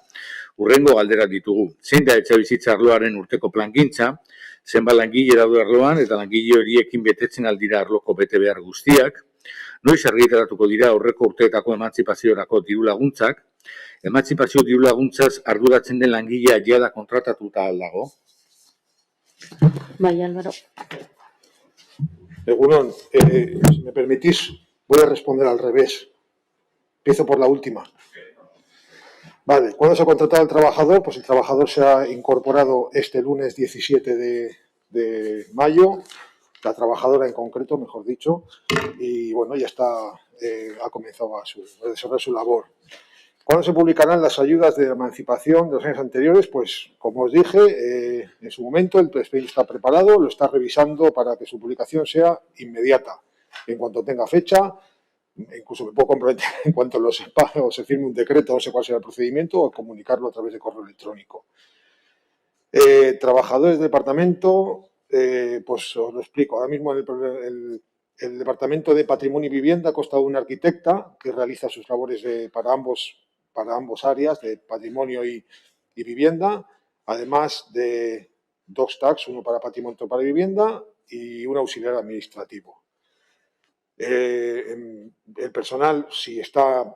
hurrengo galderak ditugu. Zein da etxabizitza arloaren urteko plangintza, zenbat langile daude arloan, eta langile horiekin betetzen aldira arloko bete behar guztiak, noiz argitaratuko dira aurreko urteetako emantzipaziorako dirulaguntzak, emantzipazio dirulaguntzaz arduratzen den langilea jada kontratatuta aldago. Bai, Álvaro. Egunon, si me permitís, voy a responder al revés. Empiezo por la última. Vale, ¿cuándo se ha contratado al trabajador? Pues el trabajador se ha incorporado este lunes 17 de mayo, la trabajadora en concreto, mejor dicho, y bueno, ya está, ha comenzado a desarrollar su labor. ¿Cuándo se publicarán las ayudas de emancipación de los años anteriores? Pues, como os dije, en su momento el expediente está preparado, lo está revisando para que su publicación sea inmediata. En cuanto tenga fecha, incluso me puedo comprometer en cuanto lo sepa o se firme un decreto, no sé cuál será el procedimiento, o comunicarlo a través de correo electrónico. Trabajadores del departamento, pues os lo explico. Ahora mismo el Departamento de Patrimonio y Vivienda consta de una arquitecta que realiza sus labores para ambos áreas, de patrimonio y vivienda, además de dos tags, uno para patrimonio y otro para vivienda, y un auxiliar administrativo. El personal, si está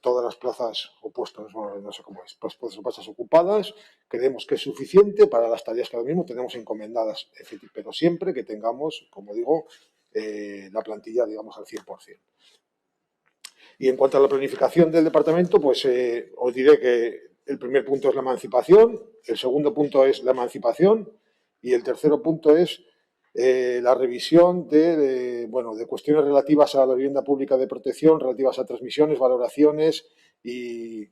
todas las plazas o puestos, bueno, no sé cómo es, pues plazas ocupadas, creemos que es suficiente para las tareas que ahora mismo tenemos encomendadas, pero siempre que tengamos, como digo, la plantilla, digamos, al 100%. Y en cuanto a la planificación del departamento, pues os diré que el primer punto es la emancipación, el segundo punto es la emancipación y el tercero punto es la revisión de cuestiones relativas a la vivienda pública de protección, relativas a transmisiones, valoraciones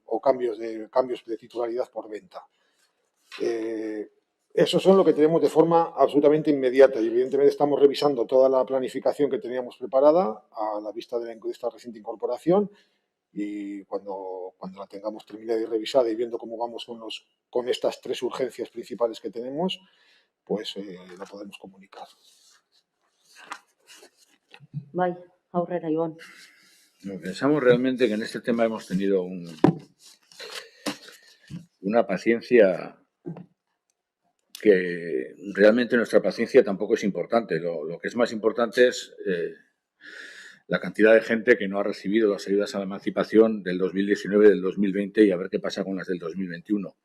o cambios de titularidad por venta. Esos son lo que tenemos de forma absolutamente inmediata y evidentemente estamos revisando toda la planificación que teníamos preparada a la vista de esta reciente incorporación y cuando la tengamos terminada y revisada y viendo cómo vamos con estas tres urgencias principales que tenemos, pues la podemos comunicar. Bai, aurrera, Iván. Pensamos realmente que en este tema hemos tenido una paciencia que realmente nuestra paciencia tampoco es importante. Lo que es más importante es la cantidad de gente que no ha recibido las ayudas a la emancipación del 2019 y del 2020 y a ver qué pasa con las del 2021.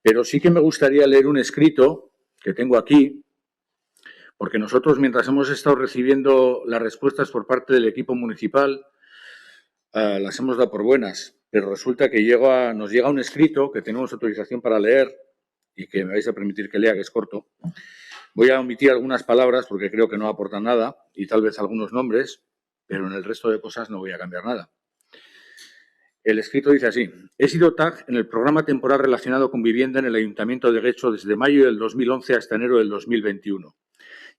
Pero sí que me gustaría leer un escrito que tengo aquí, porque nosotros, mientras hemos estado recibiendo las respuestas por parte del equipo municipal, las hemos dado por buenas, pero resulta que nos llega un escrito que tenemos autorización para leer y que me vais a permitir que lea, que es corto. Voy a omitir algunas palabras porque creo que no aportan nada y tal vez algunos nombres, pero en el resto de cosas no voy a cambiar nada. El escrito dice así: he sido TAG en el programa temporal relacionado con vivienda en el Ayuntamiento de Guecho desde mayo del 2011 hasta enero del 2021.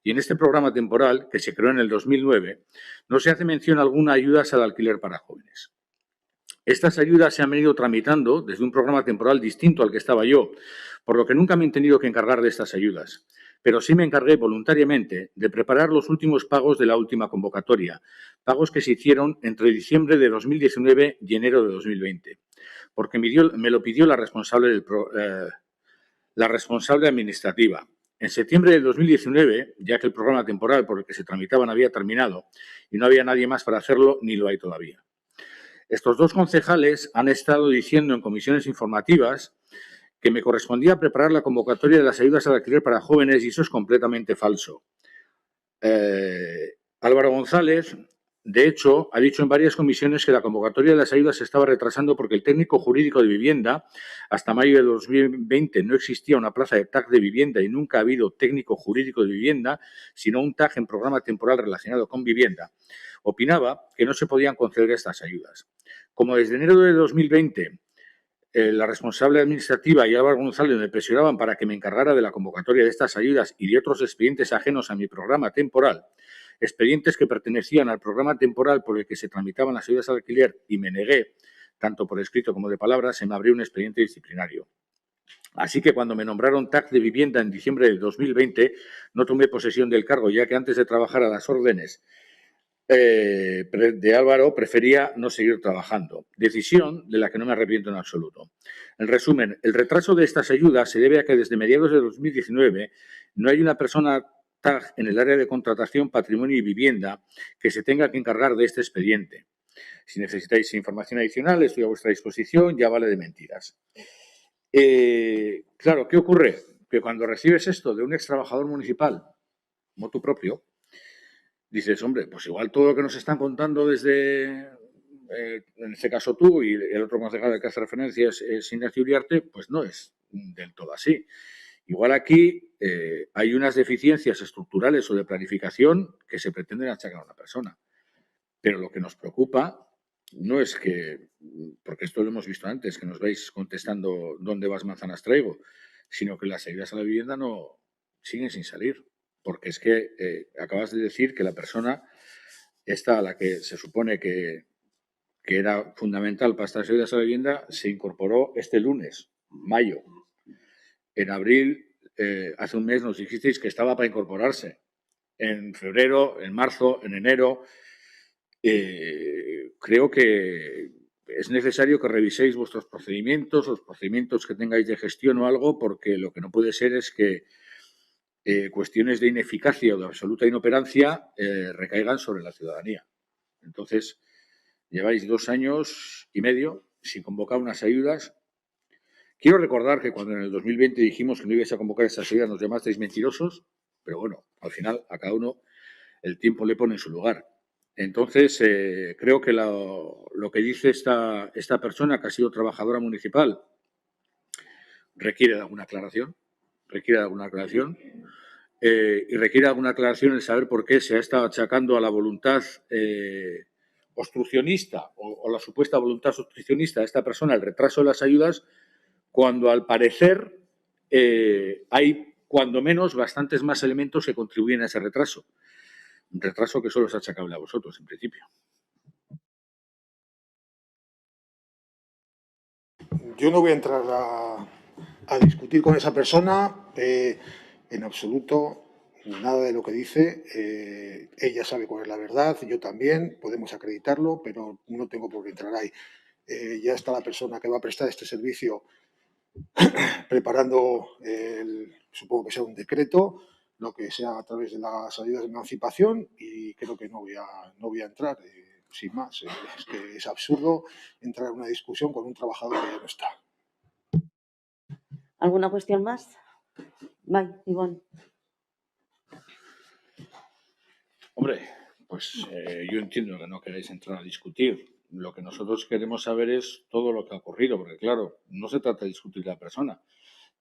Y en este programa temporal, que se creó en el 2009, no se hace mención alguna a ayudas al alquiler para jóvenes. Estas ayudas se han venido tramitando desde un programa temporal distinto al que estaba yo, por lo que nunca me he tenido que encargar de estas ayudas. Pero sí me encargué voluntariamente de preparar los últimos pagos de la última convocatoria, pagos que se hicieron entre diciembre de 2019 y enero de 2020, porque me lo pidió la responsable administrativa. En septiembre del 2019, ya que el programa temporal por el que se tramitaban había terminado y no había nadie más para hacerlo, ni lo hay todavía. Estos dos concejales han estado diciendo en comisiones informativas que me correspondía preparar la convocatoria de las ayudas al alquiler para jóvenes y eso es completamente falso. Álvaro González, de hecho, ha dicho en varias comisiones que la convocatoria de las ayudas se estaba retrasando porque el técnico jurídico de vivienda, hasta mayo de 2020 no existía una plaza de TAG de vivienda y nunca ha habido técnico jurídico de vivienda, sino un TAG en programa temporal relacionado con vivienda. Opinaba que no se podían conceder estas ayudas. Como desde enero de 2020 la responsable administrativa y Álvaro González me presionaban para que me encargara de la convocatoria de estas ayudas y de otros expedientes ajenos a mi programa temporal, expedientes que pertenecían al programa temporal por el que se tramitaban las ayudas al alquiler y me negué, tanto por escrito como de palabra, se me abrió un expediente disciplinario. Así que cuando me nombraron TAG de vivienda en diciembre de 2020, no tomé posesión del cargo, ya que antes de trabajar a las órdenes de Álvaro prefería no seguir trabajando. Decisión de la que no me arrepiento en absoluto. En resumen, el retraso de estas ayudas se debe a que desde mediados de 2019 no hay una persona TAG en el área de contratación, patrimonio y vivienda que se tenga que encargar de este expediente. Si necesitáis información adicional, estoy a vuestra disposición, ya vale de mentiras. Claro, ¿qué ocurre? Que cuando recibes esto de un ex trabajador municipal, motu propio, dices, hombre, pues igual todo lo que nos están contando desde, en este caso tú y el otro concejal al que hace referencia es Ignacio Uriarte, pues no es del todo así. Igual aquí hay unas deficiencias estructurales o de planificación que se pretenden achacar a una persona. Pero lo que nos preocupa no es que, porque esto lo hemos visto antes, que nos vais contestando dónde vas manzanas traigo, sino que las ayudas a la vivienda no siguen sin salir. Porque es que acabas de decir que la persona esta a la que se supone que era fundamental para estas ayudas a la vivienda se incorporó este lunes, mayo. En abril, hace un mes, nos dijisteis que estaba para incorporarse. En febrero, en marzo, en enero. Creo que es necesario que reviséis vuestros procedimientos, los procedimientos que tengáis de gestión o algo, porque lo que no puede ser es que cuestiones de ineficacia o de absoluta inoperancia recaigan sobre la ciudadanía. Entonces, lleváis 2 años y medio sin convocar unas ayudas. Quiero recordar que cuando en el 2020 dijimos que no ibais a convocar esas ayudas, nos llamasteis mentirosos, pero bueno, al final a cada uno el tiempo le pone en su lugar. Entonces, creo que lo que dice esta persona, que ha sido trabajadora municipal, requiere de alguna aclaración, y requiere alguna aclaración el saber por qué se ha estado achacando a la voluntad obstruccionista o la supuesta voluntad obstruccionista de esta persona el retraso de las ayudas, cuando al parecer hay, cuando menos, bastantes más elementos que contribuyen a ese retraso. Un retraso que solo es achacable a vosotros, en principio. Yo no voy a entrar a discutir con esa persona en absoluto nada de lo que dice. Ella sabe cuál es la verdad, yo también, podemos acreditarlo, pero no tengo por qué entrar ahí. Ya está la persona que va a prestar este servicio preparando, supongo que sea un decreto, lo que sea a través de las ayudas de emancipación, y creo que no voy a entrar, sin más. Es que es absurdo entrar en una discusión con un trabajador que ya no está. ¿Alguna cuestión más? Vale, Ivonne. Hombre, pues yo entiendo que no queréis entrar a discutir. Lo que nosotros queremos saber es todo lo que ha ocurrido, porque claro, no se trata de discutir la persona,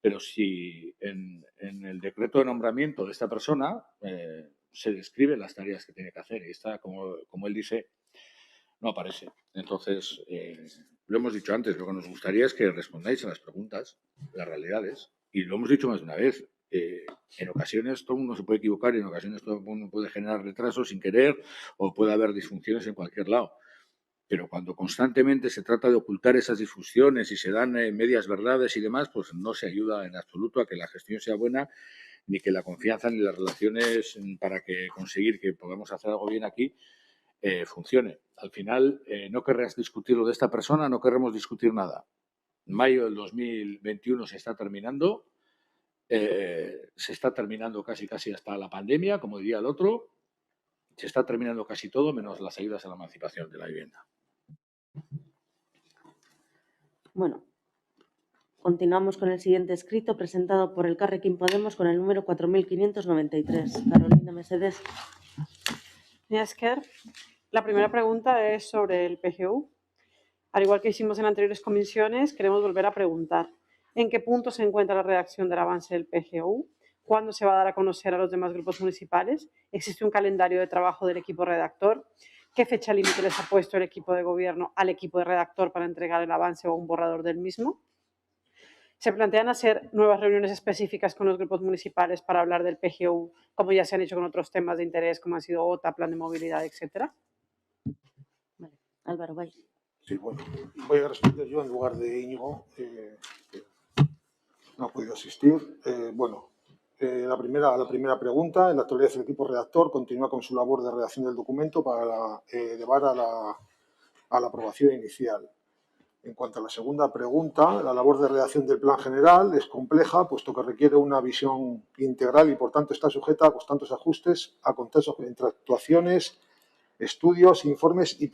pero si en el decreto de nombramiento de esta persona se describen las tareas que tiene que hacer y está, como él dice, no aparece. Entonces, lo hemos dicho antes, lo que nos gustaría es que respondáis a las preguntas, las realidades, y lo hemos dicho más de una vez. En ocasiones todo el mundo se puede equivocar y en ocasiones todo el mundo puede generar retrasos sin querer o puede haber disfunciones en cualquier lado. Pero cuando constantemente se trata de ocultar esas disfunciones y se dan medias verdades y demás, pues no se ayuda en absoluto a que la gestión sea buena, ni que la confianza ni las relaciones para que conseguir que podamos hacer algo bien aquí funcione. Al final, no querrás discutir lo de esta persona, no querremos discutir nada. Mayo del 2021 se está terminando. Se está terminando casi hasta la pandemia, como diría el otro. Se está terminando casi todo, menos las ayudas a la emancipación de la vivienda. Bueno, continuamos con el siguiente escrito presentado por Elkarrekin Podemos con el número 4593. Carolina Mesedes. La primera pregunta es sobre el PGU. Al igual que hicimos en anteriores comisiones, queremos volver a preguntar ¿en qué punto se encuentra la redacción del avance del PGU? ¿Cuándo se va a dar a conocer a los demás grupos municipales? ¿Existe un calendario de trabajo del equipo redactor? ¿Qué fecha límite les ha puesto el equipo de gobierno al equipo de redactor para entregar el avance o un borrador del mismo? ¿Se plantean hacer nuevas reuniones específicas con los grupos municipales para hablar del PGU, como ya se han hecho con otros temas de interés, como han sido OTA, plan de movilidad, etcétera? Vale. Álvaro, vaya. Sí, bueno, voy a responder yo en lugar de Íñigo, que no ha podido asistir. La primera pregunta. En la actualidad el equipo redactor continúa con su labor de redacción del documento para llevar a la aprobación inicial. En cuanto a la segunda pregunta, la labor de redacción del plan general es compleja, puesto que requiere una visión integral y, por tanto, está sujeta a constantes ajustes, a contextos entre actuaciones, estudios, informes y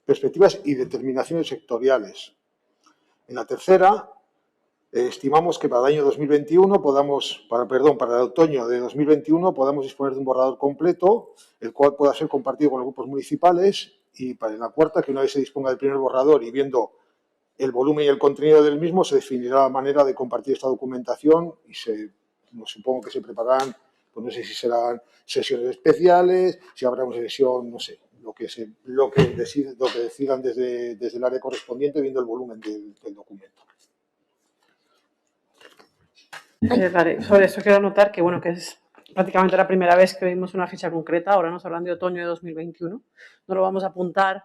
perspectivas y determinaciones sectoriales. En la tercera, estimamos que para el año 2021 para el otoño de 2021 podamos disponer de un borrador completo, el cual pueda ser compartido con los grupos municipales, y para la cuarta, que una vez se disponga del primer borrador y viendo el volumen y el contenido del mismo, se definirá la manera de compartir esta documentación y supongo que se prepararán, pues no sé si serán sesiones especiales, si habrá una sesión, no sé, lo que decidan desde el área correspondiente, viendo el volumen del documento. Vale, sobre eso quiero anotar que, bueno, que es prácticamente la primera vez que vimos una fecha concreta, ahora nos hablan de otoño de 2021. No lo vamos a apuntar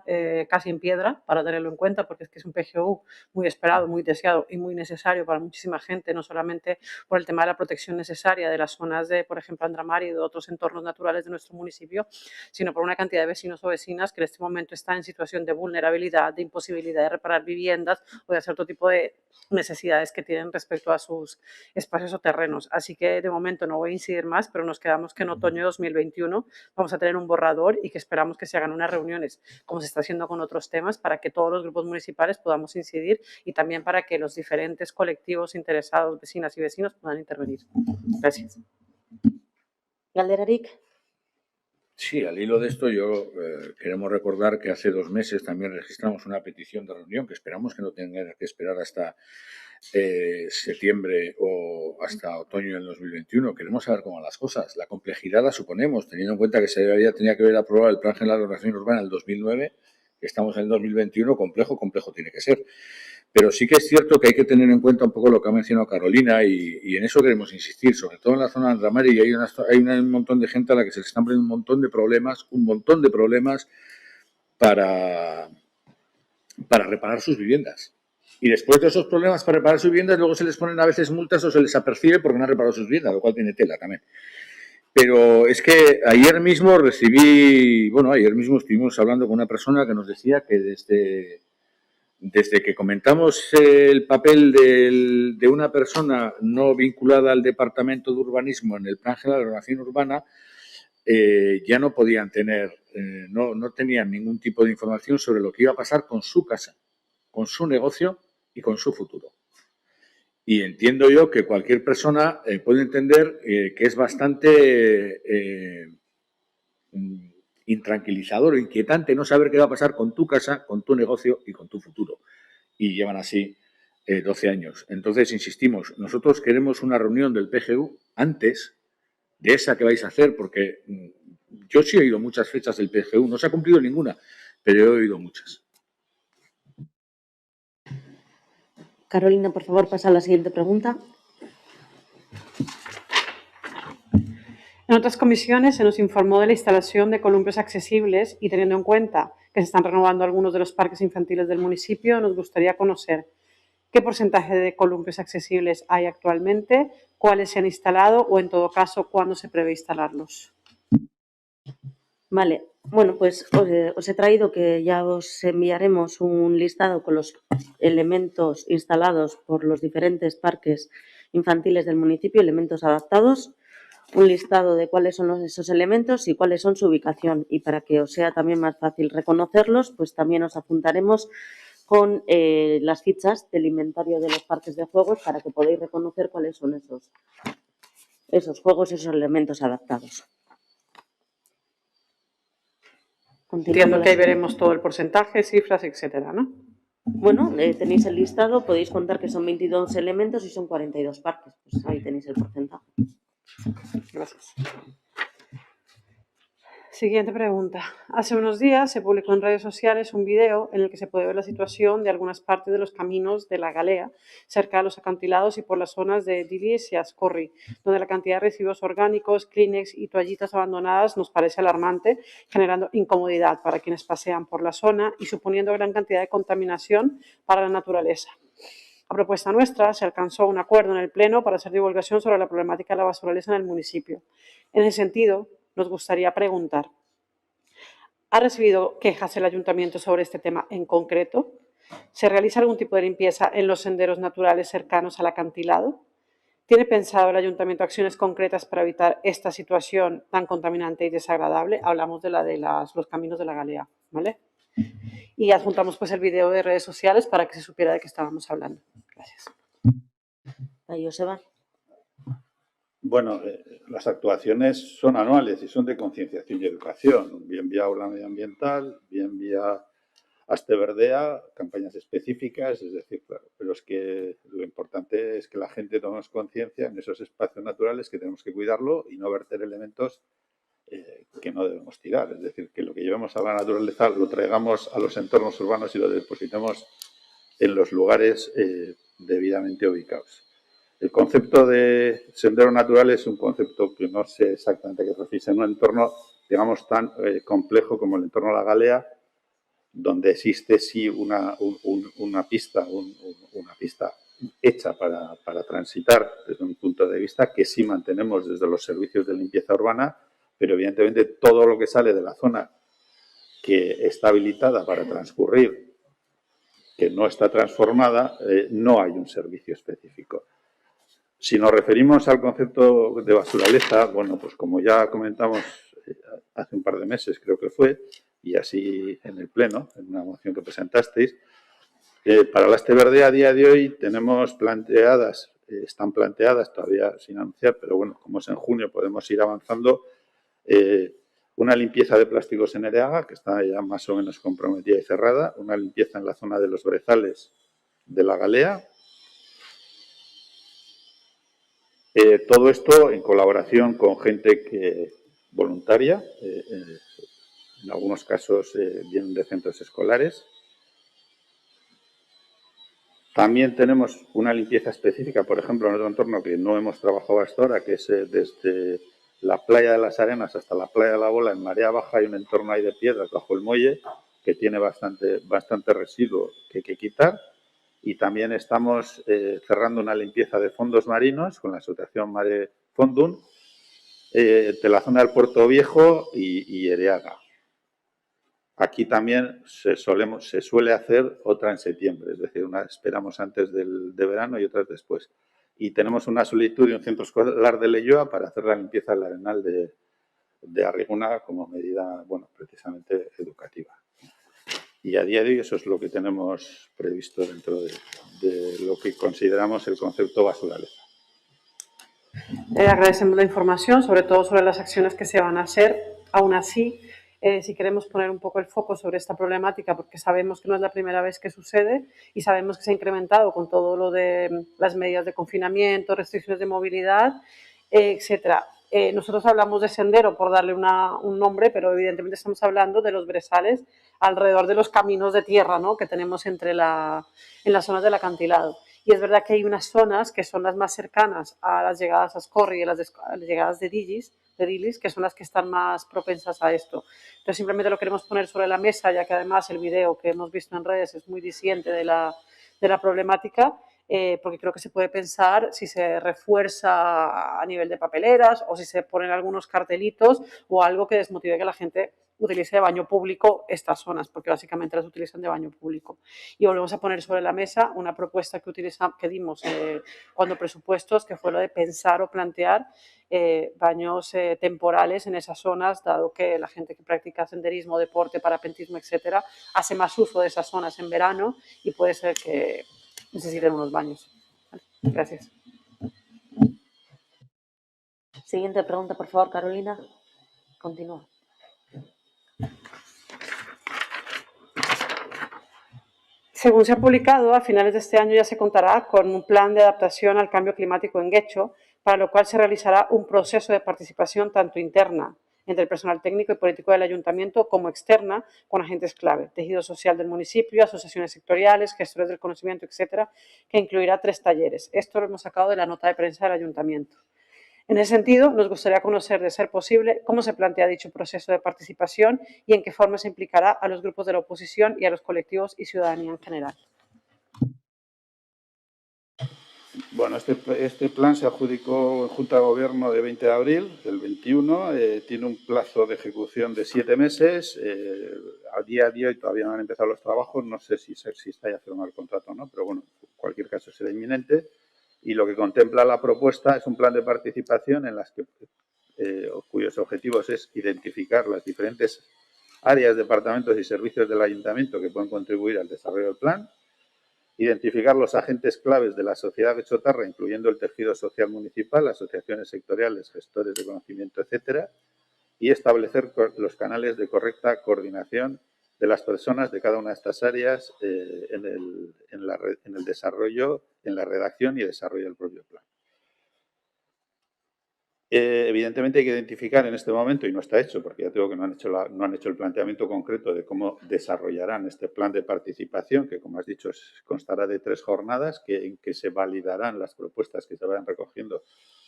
casi en piedra para tenerlo en cuenta, porque es que es un PGU muy esperado, muy deseado y muy necesario para muchísima gente, no solamente por el tema de la protección necesaria de las zonas de, por ejemplo, Andramar y de otros entornos naturales de nuestro municipio, sino por una cantidad de vecinos o vecinas que en este momento están en situación de vulnerabilidad, de imposibilidad de reparar viviendas o de hacer otro tipo de necesidades que tienen respecto a sus espacios o terrenos. Así que de momento no voy a incidir más, pero nos quedamos que en otoño de 2021 vamos a tener un borrador y que esperamos que se hagan unas reuniones, como se está haciendo con otros temas, para que todos los grupos municipales podamos incidir y también para que los diferentes colectivos interesados, vecinas y vecinos, puedan intervenir. Gracias. Galderarik. Sí, al hilo de esto yo queremos recordar que hace 2 meses también registramos una petición de reunión que esperamos que no tengan que esperar hasta septiembre o hasta otoño del 2021. Queremos saber cómo van las cosas. La complejidad la suponemos, teniendo en cuenta que tenía que haber aprobado el Plan General de Ordenación Urbana en el 2009, que estamos en el 2021, complejo tiene que ser. Pero sí que es cierto que hay que tener en cuenta un poco lo que ha mencionado Carolina y en eso queremos insistir, sobre todo en la zona de Andramar, y hay un montón de gente a la que se le están poniendo un montón de problemas para reparar sus viviendas. Y después de esos problemas para reparar sus viviendas, luego se les ponen a veces multas o se les apercibe porque no han reparado sus viviendas, lo cual tiene tela también. Pero es que ayer mismo estuvimos hablando con una persona que nos decía que desde que comentamos el papel de una persona no vinculada al Departamento de Urbanismo en el Plan General de Ordenación Urbana, ya no podían no tenían ningún tipo de información sobre lo que iba a pasar con su casa, con su negocio y con su futuro. Y entiendo yo que cualquier persona puede entender que es bastante intranquilizador o inquietante no saber qué va a pasar con tu casa, con tu negocio y con tu futuro. Y llevan así 12 años. Entonces, insistimos, nosotros queremos una reunión del PGU antes de esa que vais a hacer, porque yo sí he oído muchas fechas del PGU, no se ha cumplido ninguna, pero he oído muchas. Carolina, por favor, pasa a la siguiente pregunta. En otras comisiones se nos informó de la instalación de columpios accesibles y teniendo en cuenta que se están renovando algunos de los parques infantiles del municipio, nos gustaría conocer qué porcentaje de columpios accesibles hay actualmente, cuáles se han instalado o, en todo caso, cuándo se prevé instalarlos. Vale, bueno, pues os he traído que ya os enviaremos un listado con los elementos instalados por los diferentes parques infantiles del municipio, elementos adaptados, un listado de cuáles son esos elementos y cuáles son su ubicación. Y para que os sea también más fácil reconocerlos, pues también os apuntaremos con las fichas del inventario de los parques de juegos para que podáis reconocer cuáles son esos juegos, esos elementos adaptados. Entiendo que ahí veremos todo el porcentaje, cifras, etcétera, ¿no? Bueno, tenéis el listado, podéis contar que son 22 elementos y son 42 parques. Pues ahí tenéis el porcentaje. Gracias. Siguiente pregunta. Hace unos días se publicó en redes sociales un video en el que se puede ver la situación de algunas partes de los caminos de la Galea, cerca de los acantilados y por las zonas de Dilis y Ascorri, donde la cantidad de residuos orgánicos, Kleenex y toallitas abandonadas nos parece alarmante, generando incomodidad para quienes pasean por la zona y suponiendo gran cantidad de contaminación para la naturaleza. A propuesta nuestra, se alcanzó un acuerdo en el Pleno para hacer divulgación sobre la problemática de la basuraleza en el municipio. En ese sentido, nos gustaría preguntar, ¿ha recibido quejas el ayuntamiento sobre este tema en concreto? ¿Se realiza algún tipo de limpieza en los senderos naturales cercanos al acantilado? ¿Tiene pensado el ayuntamiento acciones concretas para evitar esta situación tan contaminante y desagradable? Hablamos de los caminos de la Galea, ¿vale? Y adjuntamos pues el video de redes sociales para que se supiera de qué estábamos hablando. Gracias. Ahí Joseba. Bueno, las actuaciones son anuales y son de concienciación y educación, bien vía aula medioambiental, bien vía Asteverdea, campañas específicas, es decir, claro, pero es que lo importante es que la gente tome conciencia en esos espacios naturales que tenemos que cuidarlo y no verter elementos que no debemos tirar, es decir, que lo que llevemos a la naturaleza lo traigamos a los entornos urbanos y lo depositemos en los lugares debidamente ubicados. El concepto de sendero natural es un concepto que no sé exactamente qué refiere, en un entorno, digamos, tan complejo como el entorno de la Galea, donde existe sí una pista hecha para transitar desde un punto de vista que sí mantenemos desde los servicios de limpieza urbana, pero evidentemente todo lo que sale de la zona que está habilitada para transcurrir, que no está transformada, no hay un servicio específico. Si nos referimos al concepto de basuraleza, bueno, pues como ya comentamos hace un par de meses, creo que fue, y así en el Pleno, en una moción que presentasteis, para la Este Verde a día de hoy tenemos planteadas, están planteadas todavía sin anunciar, pero bueno, como es en junio podemos ir avanzando, una limpieza de plásticos en Ereaga, que está ya más o menos comprometida y cerrada, una limpieza en la zona de los brezales de la Galea. Todo esto en colaboración con gente voluntaria, en algunos casos vienen de centros escolares. También tenemos una limpieza específica, por ejemplo, en otro entorno que no hemos trabajado hasta ahora, que es desde la playa de las Arenas hasta la playa de la Bola, en marea baja hay un entorno ahí de piedras bajo el muelle que tiene bastante residuo que hay que quitar. Y también estamos cerrando una limpieza de fondos marinos con la asociación Mare Fondum de la zona del Puerto Viejo y Ereaga. Aquí también se suele hacer otra en septiembre, es decir, una esperamos antes de verano y otras después. Y tenemos una solicitud de un centro escolar de Leioa para hacer la limpieza del arenal de Arriguna como medida, bueno, precisamente educativa. Y a día de hoy eso es lo que tenemos previsto dentro de lo que consideramos el concepto basuraleza. Agradecemos la información, sobre todo sobre las acciones que se van a hacer. Aún así, si queremos poner un poco el foco sobre esta problemática, porque sabemos que no es la primera vez que sucede y sabemos que se ha incrementado con todo lo de las medidas de confinamiento, restricciones de movilidad, etcétera. Nosotros hablamos de sendero por darle un nombre, pero evidentemente estamos hablando de los brezales alrededor de los caminos de tierra, ¿no?, que tenemos en las zonas del acantilado. Y es verdad que hay unas zonas que son las más cercanas a las llegadas a Ascorri y a las llegadas de Dilis, que son las que están más propensas a esto. Entonces simplemente lo queremos poner sobre la mesa, ya que además el video que hemos visto en redes es muy diciente de la problemática, porque creo que se puede pensar si se refuerza a nivel de papeleras o si se ponen algunos cartelitos o algo que desmotive que la gente utilice de baño público estas zonas, porque básicamente las utilizan de baño público. Y volvemos a poner sobre la mesa una propuesta que dimos cuando presupuestos, que fue lo de pensar o plantear baños temporales en esas zonas, dado que la gente que practica senderismo, deporte, parapentismo, etcétera, hace más uso de esas zonas en verano y puede ser que necesiten unos baños. Vale, gracias. Siguiente pregunta, por favor, Carolina. Continúa. Según se ha publicado, a finales de este año ya se contará con un plan de adaptación al cambio climático en Guecho, para lo cual se realizará un proceso de participación tanto interna entre el personal técnico y político del ayuntamiento como externa con agentes clave, tejido social del municipio, asociaciones sectoriales, gestores del conocimiento, etcétera, que incluirá 3 talleres. Esto lo hemos sacado de la nota de prensa del ayuntamiento. En ese sentido, nos gustaría conocer, de ser posible, cómo se plantea dicho proceso de participación y en qué forma se implicará a los grupos de la oposición y a los colectivos y ciudadanía en general. Bueno, este plan se adjudicó en Junta de Gobierno de 20 de abril del 21, tiene un plazo de ejecución de 7 meses, a día de hoy todavía no han empezado los trabajos, no sé si está ya firmado el contrato o no, pero bueno, en cualquier caso será inminente. Y lo que contempla la propuesta es un plan de participación en las que, cuyos objetivos es identificar las diferentes áreas, departamentos y servicios del ayuntamiento que pueden contribuir al desarrollo del plan, identificar los agentes claves de la sociedad guechotarra, incluyendo el tejido social municipal, asociaciones sectoriales, gestores de conocimiento, etcétera, y establecer los canales de correcta coordinación de las personas de cada una de estas áreas en el desarrollo, en la redacción y desarrollo del propio plan. Evidentemente hay que identificar en este momento, y no está hecho, porque ya tengo que no han hecho el planteamiento concreto de cómo desarrollarán este plan de participación, que como has dicho constará de 3 jornadas, en que se validarán las propuestas que se vayan recogiendo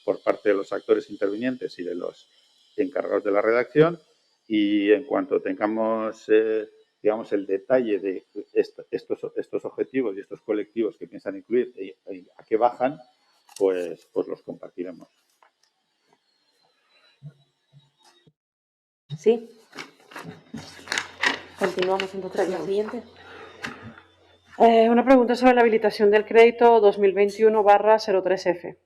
por parte de los actores intervinientes y de los encargados de la redacción, y en cuanto tengamos digamos, el detalle de estos objetivos y estos colectivos que piensan incluir y a qué bajan, pues los compartiremos. Sí. Continuamos entonces la siguiente. Una pregunta sobre la habilitación del crédito 2021/03F.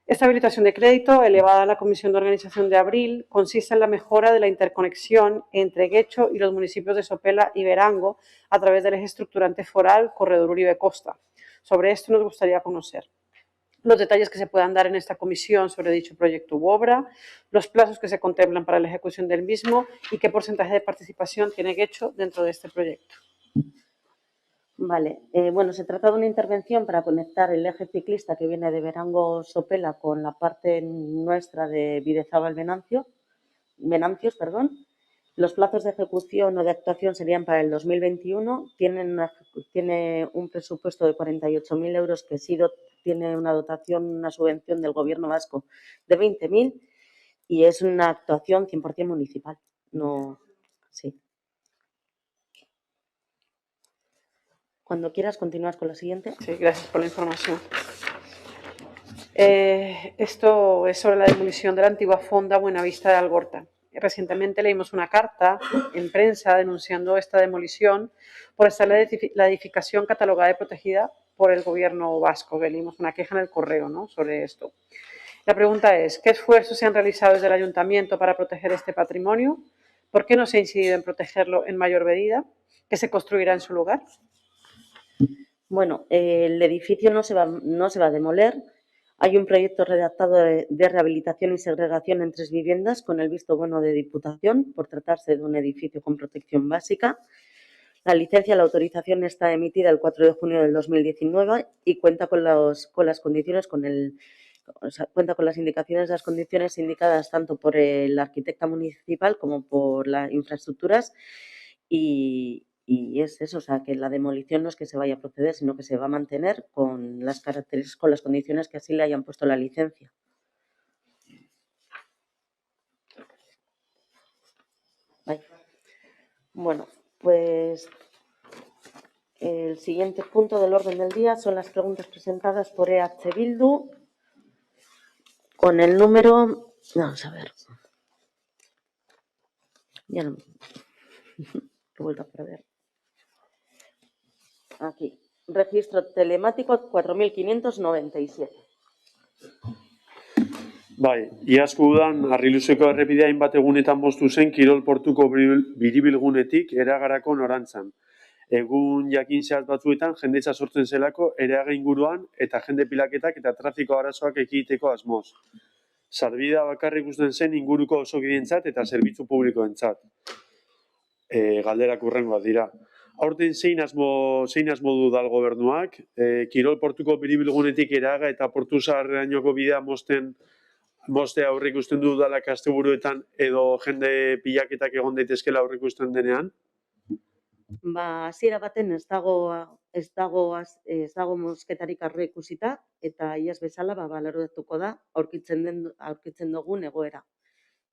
Esta habilitación de crédito, elevada a la Comisión de Organización de abril, consiste en la mejora de la interconexión entre Guecho y los municipios de Sopela y Verango a través del eje estructurante foral Corredor Uribe Costa. Sobre esto nos gustaría conocer los detalles que se puedan dar en esta comisión sobre dicho proyecto u obra, los plazos que se contemplan para la ejecución del mismo y qué porcentaje de participación tiene Guecho dentro de este proyecto. Vale, bueno, se trata de una intervención para conectar el eje ciclista que viene de Verango-Sopela con la parte nuestra de Bidezábal-Venancio, Venancio, perdón. Los plazos de ejecución o de actuación serían para el 2021. Tiene un presupuesto de 48.000 euros que tiene una dotación, una subvención del Gobierno vasco de 20.000 y es una actuación 100% municipal. No, sí. Cuando quieras, continúas con la siguiente. Sí, gracias por la información. Esto es sobre la demolición de la antigua fonda Buenavista de Algorta. Recientemente leímos una carta en prensa denunciando esta demolición por estar la edificación catalogada de protegida por el Gobierno vasco. Leímos una queja en el correo, ¿no?, sobre esto. La pregunta es, ¿qué esfuerzos se han realizado desde el Ayuntamiento para proteger este patrimonio? ¿Por qué no se ha incidido en protegerlo en mayor medida? ¿Qué se construirá en su lugar? Bueno, el edificio no se va a demoler. Hay un proyecto redactado de rehabilitación y segregación en 3 viviendas con el visto bueno de Diputación por tratarse de un edificio con protección básica. La licencia, la autorización está emitida el 4 de junio del 2019 y cuenta con las condiciones, cuenta con las indicaciones de las condiciones indicadas tanto por el arquitecta municipal como por las infraestructuras y es eso, o sea, que la demolición no es que se vaya a proceder, sino que se va a mantener con las características, con las condiciones que así le hayan puesto la licencia. Ahí. Bueno, pues el siguiente punto del orden del día son las preguntas presentadas por EH Bildu con el número... Vamos a ver. Ya no... Lo he vuelto a perder. Aquí, registro telemático 4.597. Bai, iazko udan Harriluzeko errepidea hainbat egunetan moztu zen Kirol portuko biribilgunetik Eragarako norantzan. Egun jakin zehatz batzuetan jendetza sortzen zelako Eraga inguruan eta jende pilaketak eta trafiko arazoak ekiditeko asmoz. Sarbidea bakarrik ikusten zen inguruko osokidentzat eta zerbitzu publikoentzat. Galderak hurrengoak dira. Aurten zein asmo du dal gobernuak? Kirol portuko biribilgunetik Eraga eta Portu Zaharrerainoko bidea moztea aurreikusten du udalak asteburuetan edo jende pilaketak egon daitezkela aurreikusten denean? Hasiera baten ez dago mozketarik aurreikusita eta iaz bezala baloratuko da aurkitzen dugun egoera.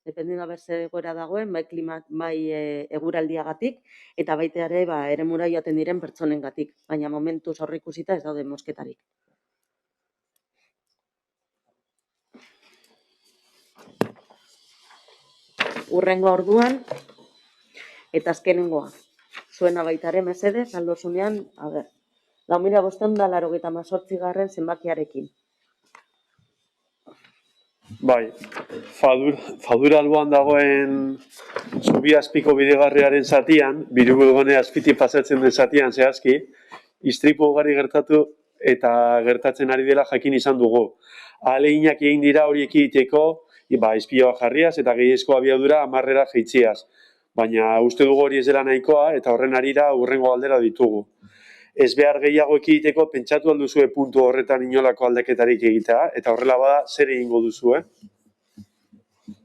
Dependiendo ber zer egoera dagoen, bai eguraldiagatik eta baita ere eremura joaten diren pertsonengatik, baina momentuz aurreikusita ez daude mozketarik. Hurrengo orduan eta azkenengoa. Zuena baita ere mesedez, aldozunean, 4.588 zenbakiarekin. Bai, Fadura alboan dagoen Zubiazpiko bidegarriaren zatian, Biribilgune azpitik pasatzen den zatian zehazki, istripu ugari gertatu eta gertatzen ari dela jakin izan dugu. Ahaleginak egin dira hori ekiditeko, izpiloa jarriaz eta gehiezko abiadura 10-era jaitziaz. Baina uste dugu hori ez dela nahikoa eta horren arira hurrengo galdera ditugu. Ez behar gehiago ekiditeko pentsatu alduzue puntu horretan inolako aldaketarik egitea eta horrela bada zer egingo duzue?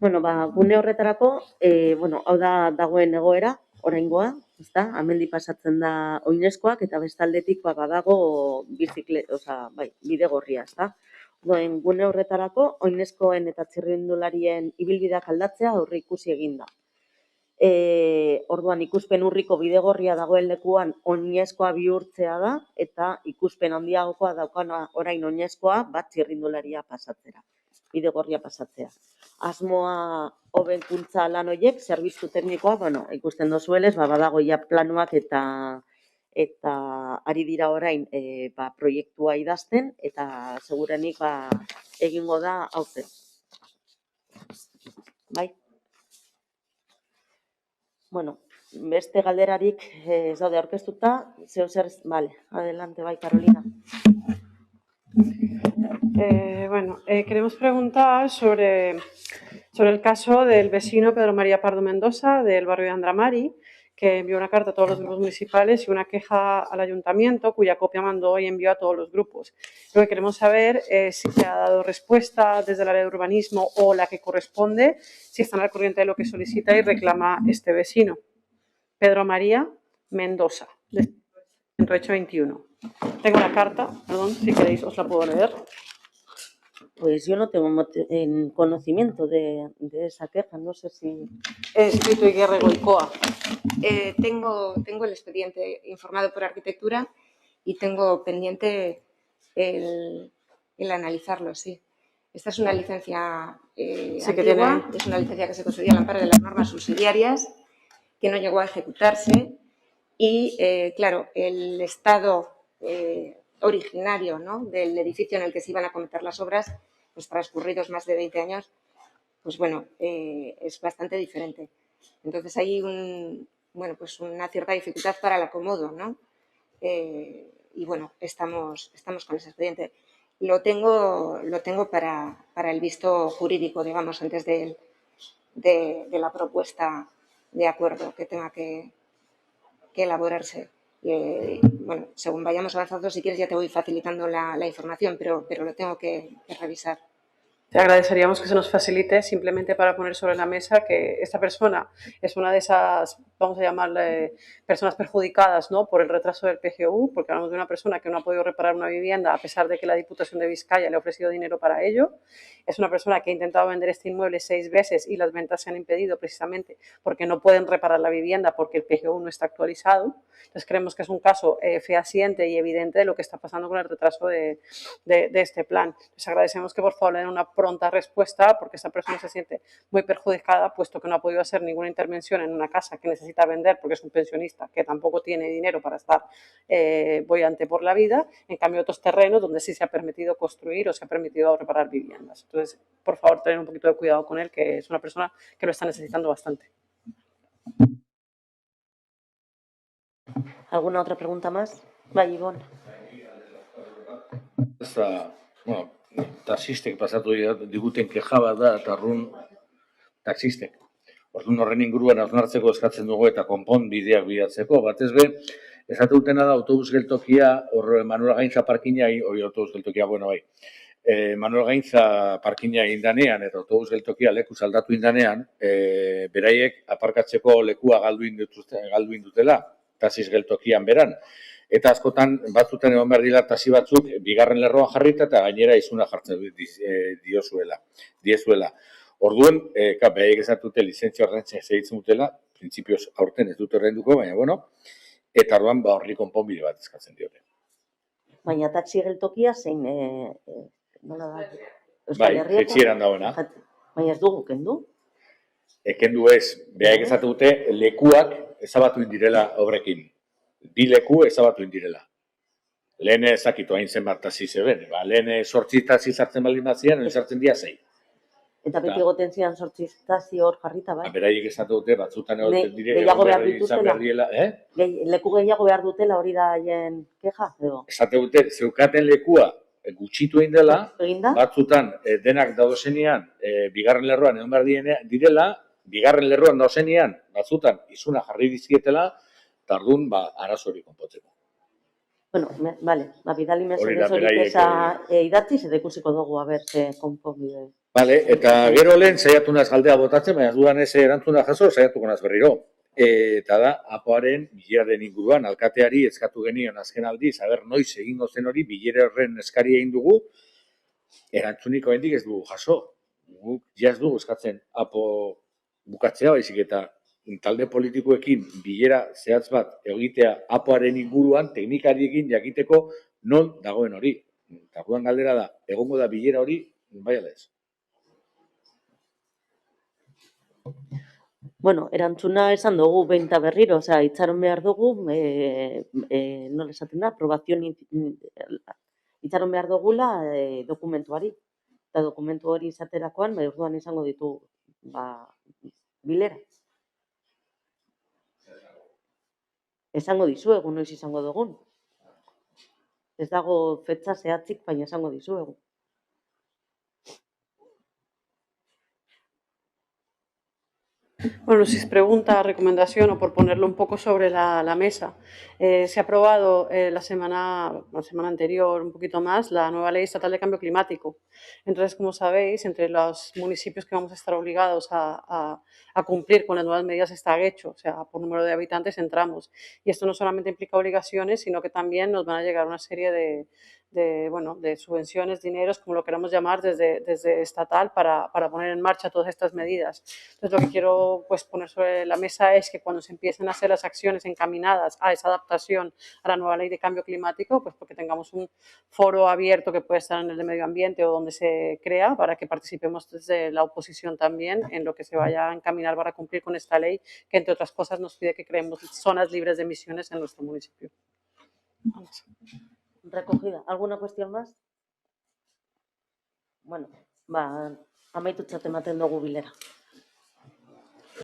Bueno, gune horretarako, hau da dagoen egoera, oraingoa, ezta? Hemendik pasatzen da oinezkoak eta bestaldetik badago bidegorria, ezta? Orduan, gune horretarako, oinezkoen eta txirrindularien ibilbideak aldatzea aurreikusi egin da. Orduan, ikuspen urriko bidegorria dagoen lekuan oinezkoa bihurtzea da, eta ikuspen handiagokoa daukana orain oinezkoa bat txirrindularia pasatzera, bidegorria pasatzea. Asmoa hobekuntza lan horiek, zerbitzu teknikoa, ikusten dozuelez, badago ja planuak eta ari dira orain proiektua idazten, eta segurenik egingo da aurten. Bai? Beste galderarik ez daude aurkeztuta, zeo zer, adelante, bai, Carolina. Queremos preguntar sobre el caso del vecino Pedro María Pardo Mendoza, del barrio de Andramari, que envió una carta a todos los grupos municipales y una queja al ayuntamiento, cuya copia mandó y envió a todos los grupos. Lo que queremos saber es si se ha dado respuesta desde el área de urbanismo o la que corresponde, si están al corriente de lo que solicita y reclama este vecino. Pedro María Mendoza, de 10821. Tengo la carta, perdón, si queréis os la puedo leer. Pues yo no tengo conocimiento de esa queja, no sé si... He escrito Iguerre Goicoa. Tengo el expediente informado por arquitectura y tengo pendiente el analizarlo, sí. Esta es una licencia antigua, es una licencia que se concedió al amparo de las normas subsidiarias, que no llegó a ejecutarse y, claro, el estado originario, ¿no?, del edificio en el que se iban a cometer las obras, pues transcurridos más de 20 años, pues bueno, es bastante diferente. Entonces hay una cierta dificultad para el acomodo, ¿no? Y bueno, estamos con ese expediente. Lo tengo para el visto jurídico, digamos, antes de la propuesta de acuerdo que tenga que elaborarse. Bueno, según vayamos avanzando, si quieres ya te voy facilitando la información, pero lo tengo que revisar. Te agradeceríamos que se nos facilite simplemente para poner sobre la mesa que esta persona es una de esas, vamos a llamarle, personas perjudicadas, ¿no?, por el retraso del PGU, porque hablamos de una persona que no ha podido reparar una vivienda a pesar de que la Diputación de Vizcaya le ha ofrecido dinero para ello. Es una persona que ha intentado vender este inmueble 6 veces y las ventas se han impedido precisamente porque no pueden reparar la vivienda porque el PGU no está actualizado. Entonces creemos que es un caso fehaciente y evidente de lo que está pasando con el retraso de este plan. Les agradecemos que por favor le den una pronta respuesta porque esta persona se siente muy perjudicada puesto que no ha podido hacer ninguna intervención en una casa que necesita vender porque es un pensionista que tampoco tiene dinero para estar boyante por la vida, en cambio otros terrenos donde sí se ha permitido construir o se ha permitido reparar viviendas. Entonces, por favor, tener un poquito de cuidado con él, que es una persona que lo está necesitando bastante. ¿Alguna otra pregunta más? Bai, Ibon. Taxistek pasatu diguten keja bat da, eta arrun taxistek. Orduan horren inguruan hausnartzeko eskatzen dugu eta konponbideak bilatzeko. Batez be, esate dutena da autobus geltokia, hor Manuel Gaintza parkina, autobus geltokia, Manuel Gaintza parkina indanean eta autobus geltokia lekuz aldatu indanean, beraiek aparkatzeko lekua galdu indutela, taxis geltokian beran. Eta askotan, batzutan egon behar dira taxi batzuk, bigarren lerroan jarrita eta gainera izuna jartzen diezuela. Orduan, behaiek esatute lizentzia horrentzen segitzen dutela, printzipioz aurten ez dute horrenduko, baina eta orduan horri konponbide bat eskatzen diote. Baina taxi geltokia zein, nola da? Bai, etxieran dagoena. Baina ez dugu kendu? Kendu ez, behaiek esatu dute lekuak ezabatu indirela obrekin. Bi leku ezabatu indirela. Lehen ezakitu hain zenbat taxi zeben. Lehen 8 taxi sartzen baldin bat ziren, sartzen dira 6. Eta beti egoten zian 8 taxi hor jarrita, bai? Beraiek esatu dute, batzutan egoten dire, gehiago behar dituztela. Leku gehiago behar dutela hori da haien keja? Esate dute, zeukaten lekua gutxitu egin dela, batzutan denak daudenean, bigarren lerroan egon behar direla, bigarren lerroan daudenean, batzutan izuna jarri dizkietela, tardun, arazo hori konpotzeko. Bueno, vale, bidali Hori mesedez da hori beraiek, pesa idatziz, eta ikusiko dugu, a ber, ze konponbide. Vale, eta gero lehen saiatu naz galdea botatzen, baina dudan ez erantzuna jaso, saiatuko naz berriro. Eta da, APOaren bileraren inguruan, alkateari eskatu genion azken aldiz, aber noiz egingo zen hori, bilera horren eskari egin dugu, erantzunik oraindik ez dugu jaso. Guk ja ez dugu eskatzen APO bukatzea, baizik eta talde politikoekin bilera zehatz bat egitea APOaren inguruan, teknikariekin jakiteko non dagoen hori. Eta orduan galdera da, egongo da bilera hori, bai ala ez. Bueno, erantzuna esan dugu behin eta berriro, osea, itxaron behar dugu, nola esaten da, itxaron behar dugula dokumentuari. Eta dokumentu hori izaterakoan, orduan izango ditu bilera. Esango dizuegu, noiz izango dugun. Ez dago fetxa zehatzik, baina esango dizuegu. Bueno, si es pregunta, recomendación o por ponerlo un poco sobre la mesa, se ha aprobado la semana anterior, un poquito más, la nueva ley estatal de cambio climático. Entonces, como sabéis, entre los municipios que vamos a estar obligados a cumplir con las nuevas medidas está Guecho, o sea, por número de habitantes entramos. Y esto no solamente implica obligaciones, sino que también nos van a llegar una serie de subvenciones, dineros, como lo queramos llamar, desde estatal para poner en marcha todas estas medidas. Entonces, lo que quiero poner sobre la mesa es que cuando se empiecen a hacer las acciones encaminadas a esa adaptación a la nueva ley de cambio climático, pues porque tengamos un foro abierto que puede estar en el de medio ambiente o donde se crea, para que participemos desde la oposición también en lo que se vaya a encaminar para cumplir con esta ley, que entre otras cosas nos pide que creemos zonas libres de emisiones en nuestro municipio. Vamos. Recogida. ¿Alguna cuestión más? Bueno, amaitutzat ematen dugu bilera.